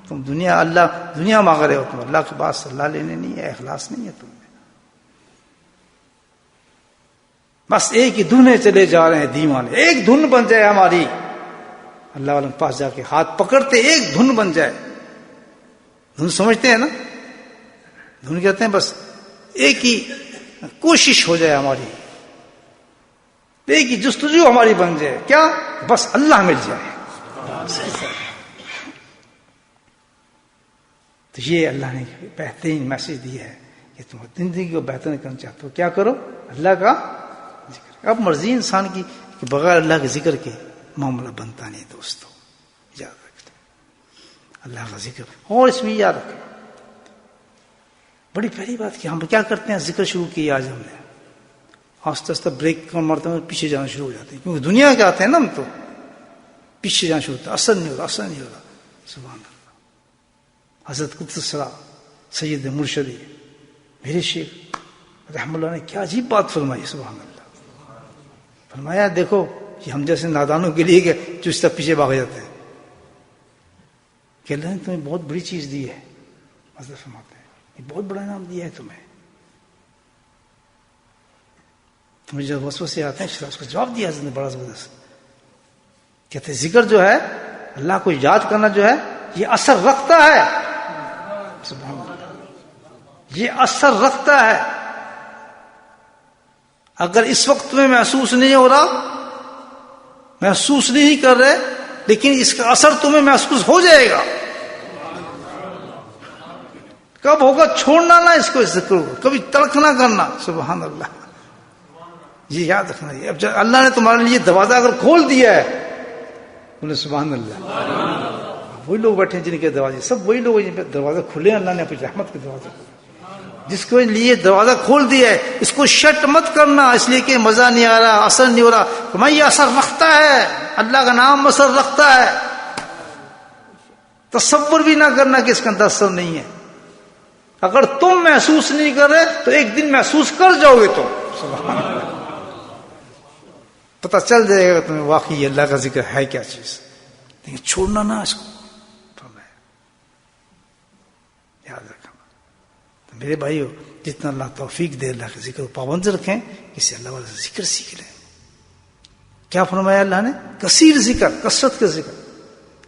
تم دنیا مانگ رہے ہو, تم اللہ کے پاس اللہ لینے نہیں ہے, اخلاص نہیں ہے تم میں. بس ایک ہی دھنے چلے جا رہے ہیں دیوانے. ایک دھن بن جائے ہماری, اللہ والوں کے پاس جا کے ہاتھ پکڑتے ایک دھن بن جائے. دھن سمجھتے ہیں نا, دھن کہتے ہیں بس ایک ہی کوشش ہو جائے ہماری, ایک ہی جستجو ہماری بن جائے. کیا؟ بس اللہ مل جائے. تو یہ اللہ نے بہترین میسج دیا ہے. کہ تم زندگی کو بہتر کرنا چاہتے ہو کیا کرو؟ اللہ کا ذکر. اب مرضی انسان کی کہ بغیر اللہ کے ذکر کے معاملہ بنتا نہیں دوستو. یاد رکھتے اللہ کا ذکر. اور اس میں یاد رکھیں بڑی پہلی بات کہ ہم کیا کرتے ہیں ذکر شروع کیا آج ہم نے آہستہ آہستہ بریک کر مرتے ہیں پیچھے جانا شروع ہو جاتے ہیں کیونکہ دنیا کے آتے ہیں نا ہم تو پیچھے جانا شروع ہوتا ہے. اثر نہیں ہو رہا اثر نہیں ہو رہا. سبحان اللہ. حضرت قدس سرا سید مرشدی میرے شیخ رحم اللہ نے کیا عجیب بات فرمائی. سبحان اللہ. فرمایا دیکھو یہ ہم جیسے نادانوں کے لیے کہ جو اس طرح پیچھے بھاگ جاتے ہیں کہ اللہ نے تمہیں بہت بڑی چیز دی ہے. حضرت فرماتے ہیں یہ بہت بڑا انعام دیا ہے تمہیں جو وسوسے آتے ہیں اس کو جواب دیا حضرت نے بڑا زبردست. کہتے ہیں ذکر جو ہے اللہ کو یاد کرنا جو ہے یہ اثر رکھتا ہے. سبحان اللہ. یہ اثر رکھتا ہے. اگر اس وقت تمہیں محسوس نہیں ہو رہا محسوس نہیں کر رہے لیکن اس کا اثر تمہیں محسوس ہو جائے گا. کب ہوگا؟ چھوڑنا نہ اس کو اس ذکر کو کبھی ترک نہ کرنا. سبحان اللہ. یہ یاد رکھنا. اب جب اللہ نے تمہارے لیے دروازہ اگر کھول دیا ہے بولے سبحان اللہ. وہی لوگ بیٹھے ہیں جن کے دروازے سب وہی لوگ جن پہ دروازے کھلے ہیں. اللہ نے اپنی رحمت کے دروازے کھولے جس کے لیے دروازہ کھول دیا ہے اس کو شٹ مت کرنا اس لیے کہ مزہ نہیں آ رہا اثر نہیں ہو رہا. میں یہ اثر رکھتا ہے. اللہ کا نام اثر رکھتا ہے. تصور بھی نہ کرنا کہ اس کا اندر اثر نہیں ہے. اگر تم محسوس نہیں کر رہے تو ایک دن محسوس کر جاؤ گے. تو سبحان اللہ. پتہ چل جائے گا تمہیں واقعی اللہ کا ذکر ہے کیا چیز. لیکن چھوڑنا نہ اس کو. یاد رکھنا. تو میرے بھائیو جتنا اللہ توفیق دے اللہ کے ذکر کو پابند رکھیں کسی اللہ والے سے ذکر سیکھ لیں. کیا فرمایا اللہ نے؟ کثیر ذکر کثرت کا ذکر.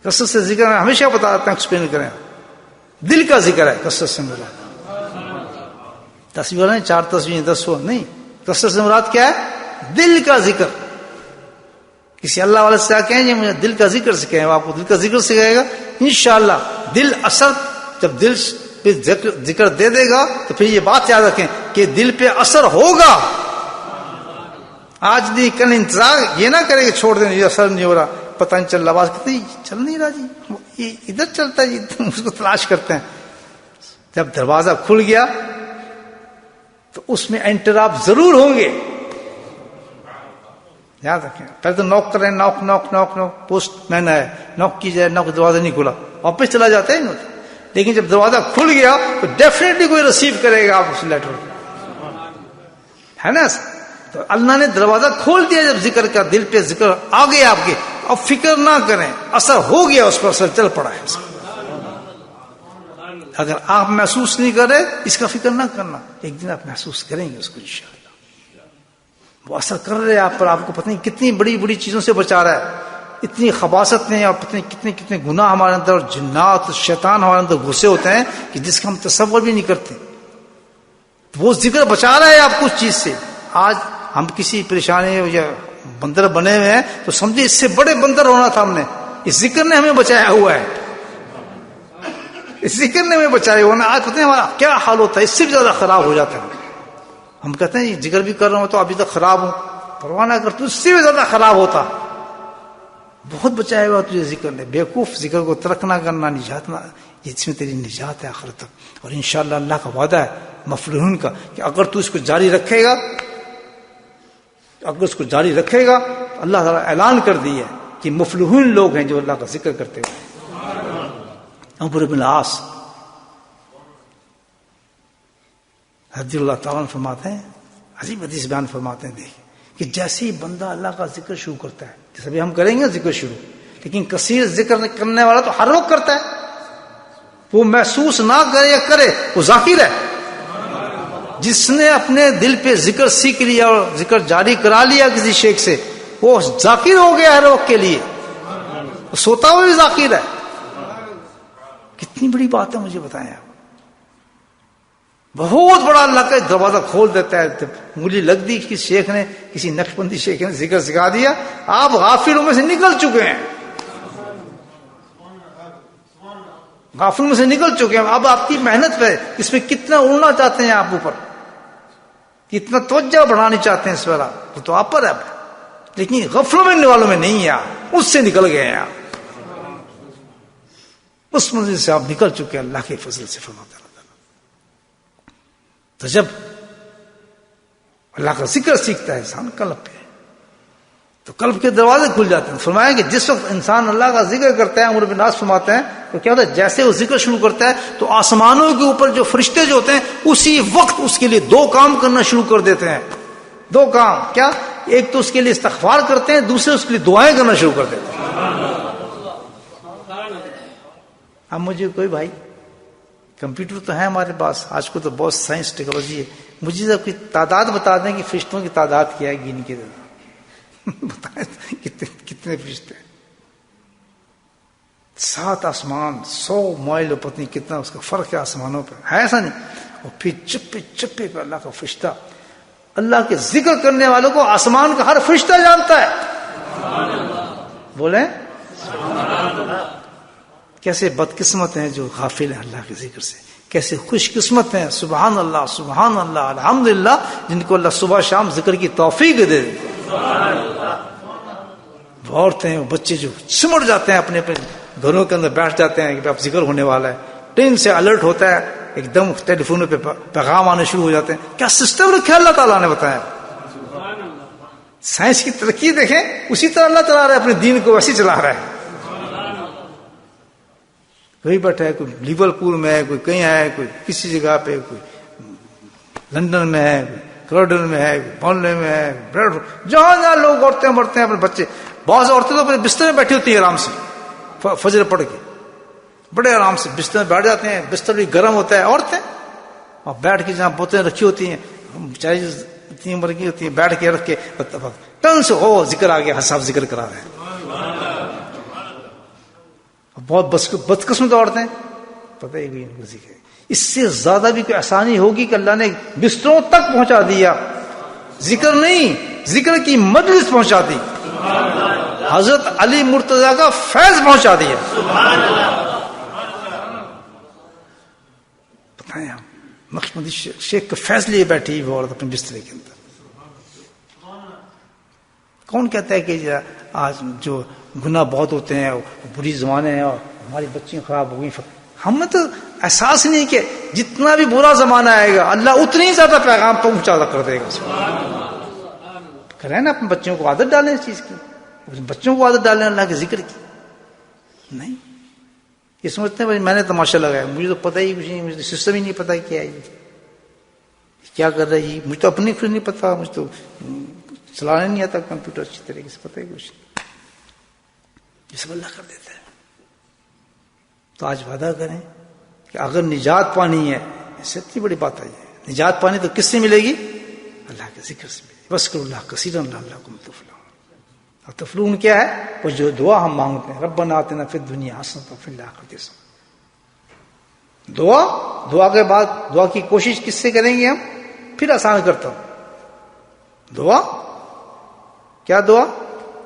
کثرت سے ذکر میں ہمیشہ بتاتا ہوں ایکسپلین کریں دل کا ذکر ہے کثرت سے مراد. تصویر نہیں 4 تصویر 10 نہیں. کثرت سے مراد کیا ہے؟ دل کا ذکر. کسی اللہ والے سے کہیں گے مجھے دل کا ذکر سکھائیں وہ آپ کو دل کا ذکر سکھائے گا انشاءاللہ. دل اثر جب دل پہ ذکر دے دے گا تو پھر یہ بات یاد رکھیں کہ دل پہ اثر ہوگا. آج نہیں کل انتظار یہ نہ کرے کہ چھوڑ دیں یہ اثر نہیں ہو رہا پتہ نہیں چل رہا آواز کتنی چل نہیں رہا جی یہ ادھر چلتا ہے جی اس کو تلاش کرتے ہیں. جب دروازہ کھل گیا تو اس میں انٹر آپ ضرور ہوں گے. یاد رکھیں پہلے تو نوک کریں نوک نوک نوک نوک پوسٹ مین ہے نوک کی جائے نوک دروازہ نہیں کھلا واپس چلا جاتا ہے. لیکن جب دروازہ کھل گیا تو ڈیفینیٹلی کوئی ریسیو کرے گا آپ اس لیٹر ہے نا. تو اللہ نے دروازہ کھول دیا جب ذکر کا دل پہ ذکر آ گیا آپ کے. اب فکر نہ کریں اثر ہو گیا اس پر اثر چل پڑا ہے. اگر آپ محسوس نہیں کر رہے اس کا فکر نہ کرنا ایک دن آپ محسوس کریں گے اس کو انشاءاللہ. وہ اثر کر رہے آپ پر. آپ کو پتہ نہیں کتنی بڑی بڑی چیزوں سے بچا رہا ہے. اتنی خباثت نے اور پتہ نہیں کتنے کتنے گناہ ہمارے اندر اور جنات شیطان ہمارے اندر گھسے ہوتے ہیں کہ جس کا ہم تصور بھی نہیں کرتے. وہ ذکر بچا رہا ہے آپ کو اس چیز سے. آج ہم کسی پریشانی یا بندر بنے ہوئے ہیں تو سمجھے اس سے بڑے بندر ہونا تھا. ہم نے اس ذکر نے ہمیں بچایا ہوا ہے. اس ذکر نے ہمیں بچایا ہوا ہے. آج پتہ ہے ہمارا کیا حال ہوتا ہے اس سے بھی زیادہ خراب ہو جاتا ہے. ہم کہتے ہیں ذکر بھی کر رہا ہوں تو ابھی تک خراب ہوں. پرواہ نہ کر تو اس سے بھی زیادہ خراب ہوتا. بہت بچایا ہوا تجھے ذکر نے. بیوقوف ذکر کو ترک نہ کرنا نجات نہ اس میں تیری نجات ہے آخر تک. اور انشاءاللہ اللہ کا وعدہ ہے مفلحون کا کہ اگر تو اس کو جاری رکھے گا تو اللہ تعالیٰ اعلان کر دیا ہے کہ مفلحون لوگ ہیں جو اللہ کا ذکر کرتے ہوئے. عمرو بن العاص رضی اللہ تعالیٰ عنہ فرماتے ہیں عجیب حدیث بیان فرماتے ہیں دیکھیں کہ جیسے ہی بندہ اللہ کا ذکر شروع کرتا ہے جیسے بھی ہم کریں گے ذکر شروع لیکن کثیر ذکر کرنے والا تو ہر وقت کرتا ہے. وہ محسوس نہ کرے یا کرے وہ ذاکر ہے. جس نے اپنے دل پہ ذکر سیکھ لیا اور ذکر جاری کرا لیا کسی شیخ سے وہ ذاکر ہو گیا ہر وقت کے لیے. سوتا ہوا بھی ذاکر ہے. کتنی بڑی بات ہے مجھے بتائیں آپ. بہت بڑا اللہ کا دروازہ کھول دیتا ہے. انگلی لگ دی کسی شیخ نے کسی نقشبندی شیخ نے ذکر سکھا دیا آپ غافلوں میں سے نکل چکے ہیں. غافل میں سے نکل چکے ہیں. اب آپ کی محنت پہ اس میں کتنا اڑنا چاہتے ہیں آپ اوپر, کتنا توجہ بڑھانی چاہتے ہیں اس پر, وہ تو آپ پر ہے. لیکن غفلوں میں والوں میں نہیں ہے آپ, اس سے نکل گئے ہیں آپ, اس منزل سے آپ نکل چکے ہیں اللہ کے فضل سے. فرماتا اللہ تعالیٰ تو جب اللہ کا ذکر سیکھتا ہے انسان قلب پہ, تو قلب کے دروازے کھل جاتے ہیں. فرمایا کہ جس وقت انسان اللہ کا ذکر کرتا ہے, عمر بن ناس فرماتے ہیں, تو کیا ہوتا ہے جیسے وہ ذکر شروع کرتا ہے تو آسمانوں کے اوپر جو فرشتے جو ہوتے ہیں اسی وقت اس کے لیے 2 کام کرنا شروع کر دیتے ہیں. 2 کام کیا؟ ایک تو اس کے لیے استغفار کرتے ہیں, دوسرے اس کے لیے دعائیں کرنا شروع کر دیتے ہیں. اب مجھے کوئی بھائی کمپیوٹر تو ہے ہمارے پاس, آج کو تو بہت سائنس ٹیکنالوجی ہے, مجھے جب کوئی تعداد بتا دیں کہ فرشتوں کی تعداد کیا ہے, گن کے بتائیں کتنے فرشتے ہیں. 7 آسمان, 100 مائل اور پتہ نہیں کتنا اس کا فرق ہے آسمانوں پہ, ہے ایسا نہیں؟ اور پھر چپے چپے پہ اللہ کا فرشتہ, اللہ کے ذکر کرنے والوں کو آسمان کا ہر فرشتہ جانتا ہے. بولیں کیسے بدقسمت ہیں جو غافل ہیں اللہ کے ذکر سے, کیسے خوش قسمت ہیں, سبحان اللہ الحمدللہ, جن کو اللہ صبح شام ذکر کی توفیق دے دے. عورتیں بچے جو سمٹ جاتے ہیں اپنے گھروں کے اندر, بیٹھ جاتے ہیں کہ اب ذکر ہونے والا ہے, ٹرین سے الرٹ ہوتا ہے, ایک دم ٹیلی فونوں پہ پیغام آنے شروع ہو جاتے ہیں. کیا سسٹم رکھا اللہ تعالیٰ نے بتایا. سائنس کی ترقی دیکھیں, اسی طرح اللہ چلا رہا ہے اپنے دین کو, ویسے چلا رہا ہے. کوئی بیٹھا ہے, کوئی لیورپول میں ہے, کوئی کہیں ہے, کوئی کسی جگہ پہ, کوئی لندن میں ہے, کوئی کرڈن میں ہے, کوئی بانلے میں ہے, جہاں جہاں لوگ عورتیں مرتے ہیں اپنے بچے. بعض عورتیں تو اپنے بستر میں بیٹھی ہوتی ہیں آرام سے, فجر پڑھ کے بڑے آرام سے بستر میں بیٹھ جاتے ہیں, بستر بھی گرم ہوتا ہے, عورتیں اور بیٹھ کے جہاں بوتلیں رکھی ہوتی ہیں, چائے اتنی عمر کی ہوتی ہیں, بیٹھ کے رکھ کے ٹن سے ہو ذکر آ گیا, صاحب ذکر کرا رہے ہیں. بہت بدقسمت عورتیں, پتہ ہی ان کو ذکر. اس سے زیادہ بھی کوئی آسانی ہوگی کہ اللہ نے بستروں تک پہنچا دیا, ذکر نہیں ذکر کی مجلس پہنچا دی, حضرت علی مرتضیٰ کا فیض پہنچا دیا. بتائیں ہم نقشبندی شیخ کا فیض لیے بیٹھی وہ عورت اپنے بسترے کے اندر. کون کہتا ہے کہ آج جو گناہ بہت ہوتے ہیں, بری زمانے ہیں اور ہماری بچیاں خراب ہو گئی. ہمیں تو احساس نہیں کہ جتنا بھی برا زمانہ آئے گا اللہ اتنی زیادہ پیغام پہنچا کر دے گا. کریں نا اپنے بچوں کو عادت ڈالیں اس چیز کی, بچوں کو عادت ڈالیں اللہ کے ذکر کی. نہیں یہ سمجھتے ہیں میں نے تماشا لگایا, مجھے تو پتہ ہی کچھ نہیں, مجھے سسٹم ہی نہیں پتا کیا ہے کیا کر رہا ہے, مجھے تو اپنی خود نہیں پتا, مجھے تو چلانے نہیں آتا کمپیوٹر اچھی طریقے سے, پتہ ہی کچھ یہ سب اللہ کر دیتا ہے. تو آج وعدہ کریں کہ اگر نجات پانی ہے, اس سے اتنی بڑی بات ہے, نجات پانی تو کس سے ملے گی؟ اللہ کے ذکر سے ملے گی. بس کرو اللہ کثیرا لعلکم تفلحون. اور تفلحون کیا ہے؟ وہ جو دعا ہم مانگتے ہیں, ربنا آتنا فی الدنیا حسنۃ وفی الآخرۃ حسنۃ. دعا کے بعد دعا کی کوشش کس سے کریں گے ہم؟ پھر آسان کرتا ہوں دعا. کیا دعا؟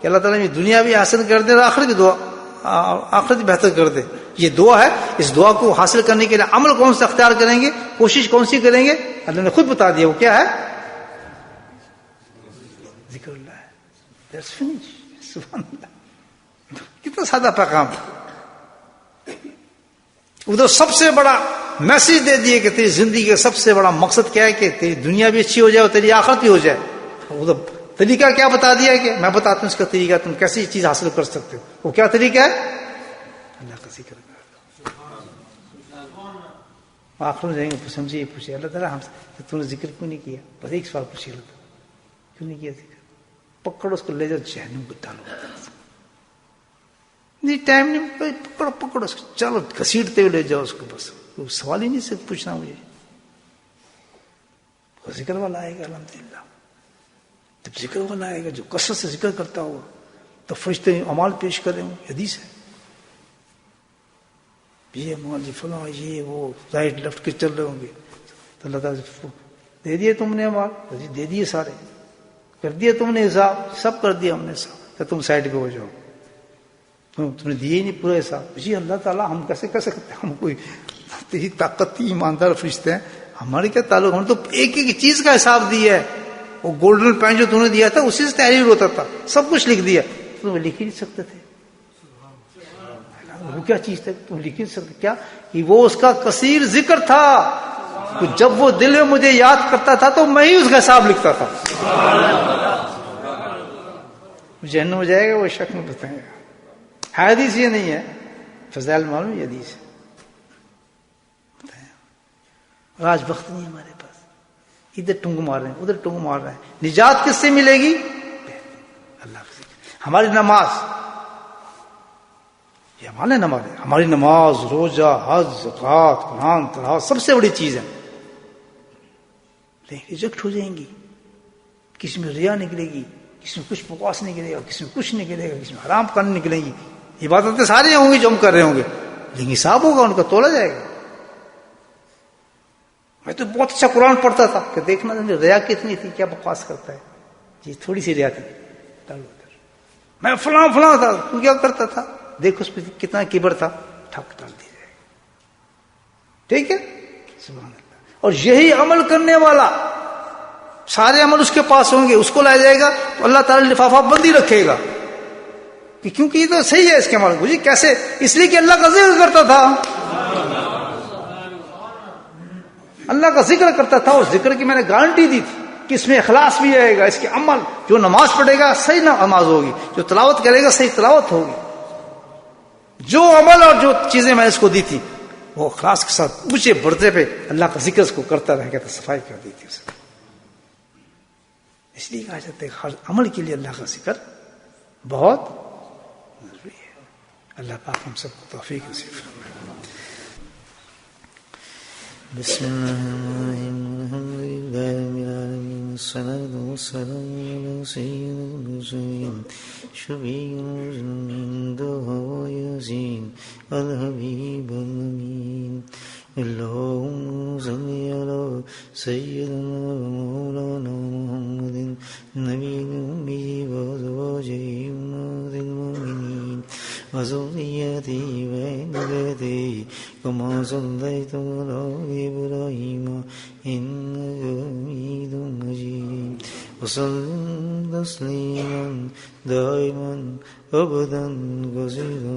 کہ اللہ تعالیٰ دنیا بھی حاصل کر دے اور آخرت بھی بہتر کر دے. یہ دعا ہے. اس دعا کو حاصل کرنے کے لیے عمل کون سا اختیار کریں گے, کوشش کون سی کریں گے؟ اللہ نے خود بتا دیا, وہ کیا ہے؟ ذکر اللہ ہے. That's finished. سبحان اللہ, کتنا سادہ پیغام. ادھر سب سے بڑا میسج دے دیے کہ تیری زندگی کا سب سے بڑا مقصد کیا ہے کہ تیری دنیا بھی اچھی ہو جائے اور تیری آخرت بھی ہو جائے. ادھر طریقہ کیا بتا دیا کہ میں بتاتا ہوں اس کا طریقہ, تم کیسی چیز حاصل کر سکتے ہو. وہ کیا طریقہ ہے؟ اللہ کا ذکر. آخر میں جائیں گے سمجھے, یہ پوچھے اللہ تعالیٰ ہم سے تم نے ذکر کیوں نہیں کیا؟ بس ایک سوال پوچھے اللہ تعالیٰ, کیوں نہیں کیا ذکر؟ پکڑو اس کو, لے جاؤ جہنم کو ڈالو. نہیں ٹائم نہیں, پکڑو اس کو, چلو گھسیٹتے ہوئے لے جاؤ اس کو. بس سوال ہی نہیں سے پوچھنا مجھے. ذکر والا آئے گا الحمدللہ. جب ذکر والا آئے گا جو کثرت سے ذکر کرتا ہوگا تو فرشتے اعمال پیش کریں گے. حدیث ہے یہ مال فلاں یہ وہ رائٹ لیفٹ کے چل رہے ہوں گے تو اللہ تعالیٰ دے دیے تم نے اعمال, دے دیے سارے, کر دیا تم نے حساب, سب کر دیا ہم نے حساب, تو تم سائڈ پہ ہو جاؤ, تم نے دیے ہی نہیں پورا حساب. جی اللہ تعالیٰ ہم کیسے کر سکتے ہیں, ہم کوئی تیری طاقتی ایماندار فرشتے ہیں, ہمارے کیا تعلق, ہم تو ایک ایک چیز کا حساب دیا ہے. وہ گولڈن پین جو تم نے دیا تھا اسی سے تحریر ہوتا تھا, سب کچھ لکھ دیا, تم لکھ ہی نہیں سکتے تھے. وہ کیا چیز تھی تم لکھ نہیں سکتے, کیا کہ وہ اس کا کثیر ذکر تھا. جب وہ دل میں مجھے یاد کرتا تھا تو میں ہی اس کا حساب لکھتا تھا. جہنم ہو جائے گا وہ شک میں بتائیں گا. حدیث یہ نہیں ہے, فضائل معلوم یہ حدیث ہے. اور آج وقت نہیں ہمارے پاس, ادھر ٹنگ مار رہے ہیں ادھر ٹنگ مار رہے ہیں. نجات کس سے ملے گی؟ اللہ کا ذکر. ہماری نماز, یہ ہمارے نماز ہے, ہماری نماز, روزہ, حج, زکات, قرآن تلاوت سب سے بڑی چیز ہے. لیکن ریجیکٹ ہو جائیں گی. کسی میں ریا نکلے گی, کسی میں کچھ بکواس نکلے گا, کسی میں کچھ نکلے گا, کسی میں حرام کرنے نکلیں گی. عبادتیں ساری ہوں گی جو ہم کر رہے ہوں گے, لیکن حساب ہوگا, ان کا تولا جائے گا. میں تو بہت اچھا قرآن پڑھتا تھا کہ دیکھنا ریا کتنی تھی, کیا بکواس کرتا ہے. جی تھوڑی سی ریا تھی. میں فلاں فلاں تھا, تو کیا کرتا تھا, دیکھو اس پہ کتنا کبر تھا, ٹھک ڈال دی جائے گا. ٹھیک ہے, سبحان اللہ. اور یہی عمل کرنے والا, سارے عمل اس کے پاس ہوں گے, اس کو لایا جائے گا تو اللہ تعالی لفافہ بندی رکھے گا, کیونکہ یہ تو صحیح ہے اس کے عمل. مجھے کیسے, اس لیے کہ اللہ کا ذکر کرتا تھا, اللہ کا ذکر کرتا تھا. اور ذکر کی میں نے گارنٹی دی تھی کہ اس میں اخلاص بھی آئے گا. اس کے عمل, جو نماز پڑھے گا صحیح نماز ہوگی, جو تلاوت کرے گا صحیح تلاوت ہوگی. جو عمل اور جو چیزیں میں نے اس کو دی تھی وہ اخلاص کے ساتھ اونچے بڑھتے پہ اللہ کا ذکر اس کو کرتا رہ گیا تھا, صفائی کر دی تھی اسے. اس لیے کہا جاتا ہے ہر عمل کے لیے اللہ کا ذکر بہت ضروری ہے. اللہ پاک ہم سب کو توفیق نصیب فرمائے. بسم اللہ الرحمن الرحیم, الصلاۃ والسلام علی سید المرسلین شفیع العند یاسین الحبیب الامین. اللهم صل على سيدنا ومولانا محمد النبي الأمي وأزواجه أمهات المؤمنين وذريته وأهل بيته كما صليت على إبراهيم إنك حميد مجيد. وسلم تسليما دائما أبدا كثيرا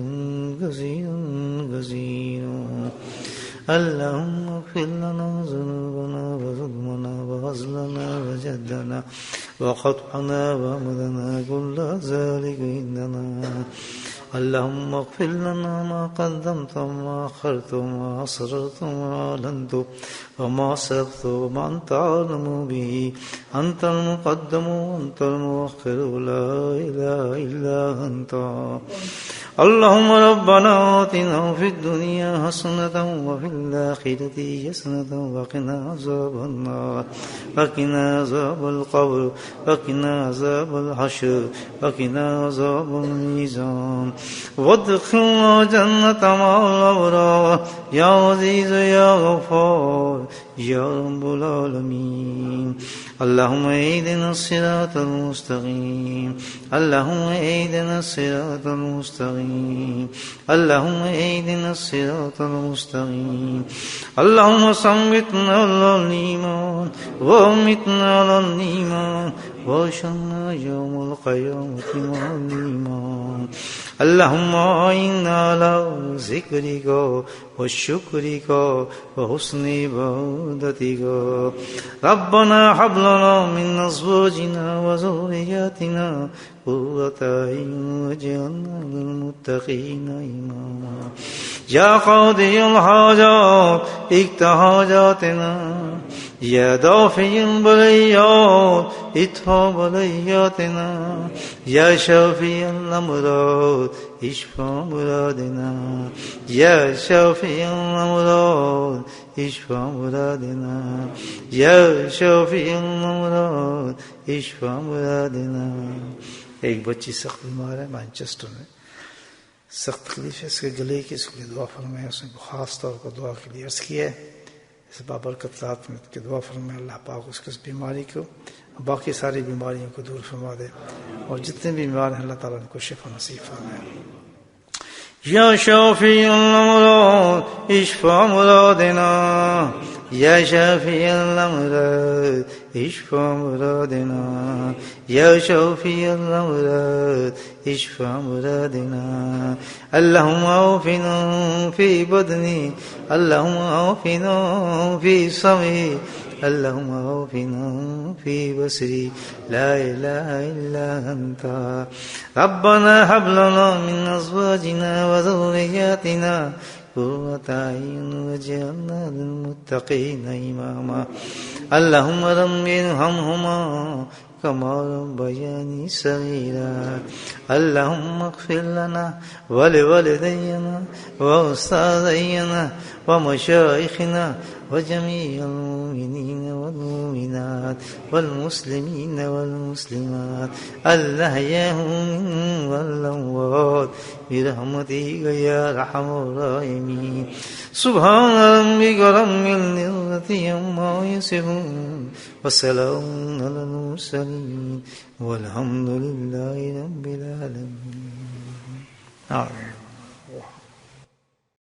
كثيرا كثيرا. اللهم اغفر لنا ذنوبنا وظلمنا وغزلنا وجدنا وخطأنا وعمدنا كل ذلك عندنا. اللهم اغفر لنا ما قدمت وما أخرت وما أسررت وما أعلنت وما أسرفت وما أنت أعلم به. أنت المقدم وأنت المؤخر, لا إله إلا أنت. اللهم ربنا آتنا في الدنيا حسنة وفي الآخرة حسنة وقنا عذاب النار, وقنا عذاب القبر, وقنا عذاب الحشر, وقنا عذاب الميزان, وادخلنا جنة مع الأبرار يا عزيز يا غفار يا رب العالمين. اللهم اهدنا الصراط المستقيم, اللهم اهدنا الصراط المستقيم, اللهم اهدنا الصراط المستقيم. اللهم ثبتنا على الإيمان وأمتنا على الإيمان واحشرنا يوم القيامة مع الإيمان. اللهم أعنا على ذكرك وشكرك وحسن عبادتك. ربنا هب لنا من أزواجنا وذرياتنا قرة أعين واجعلنا للمتقين إماما. يا قاضي الحاجات اقض حاجاتنا, يا دافع البليات ادفع بلياتنا, يا شافي الأمراض اشفى مرادنا, يا شافي الأمراض اشفى مرادنا, يا شافي الأمراض اشفى مرادنا. ایک بچی سخت بیمار ہے مانچسٹر میں, سخت تکلیف ہے اس کے گلے کی, اس کے لیے دعا فرمائے. اس نے خاص طور پر دعا کے لیے عرض کیا ہے اس بابرکت رات میں کہ دعا فرمائے اللہ پاک اس کی اس بیماری کو, باقی ساری بیماریوں کو دور فرما دے, اور جتنے بھی بیمار ہیں اللہ تعالیٰ ان کو شفا نصیب فرمائے. يا شافي الأمراض اشف مرادنا يا شافي الأمراض اشف مرادنا يا شافي الأمراض اشف مرادنا اللهم عافنا في بدني اللهم عافنا في سمعي اللهم عافنا في بصري لا إله إلا أنت ربنا هب لنا من أزواجنا وذرياتنا قرة أعين واجعلنا للمتقين إماما اللهم رب ارحمهما كما ربياني صغيرا اللهم اغفر لنا ولوالدينا وأستاذينا ومشايخنا وجميع المؤمنين والمؤمنات والمسلمين والمسلمات الأحياء منهم والأموات برحمتك يا أرحم الراحمين سبحان ربك رب العزة عما يصفون وسلام على المرسلين والحمد لله رب العالمين.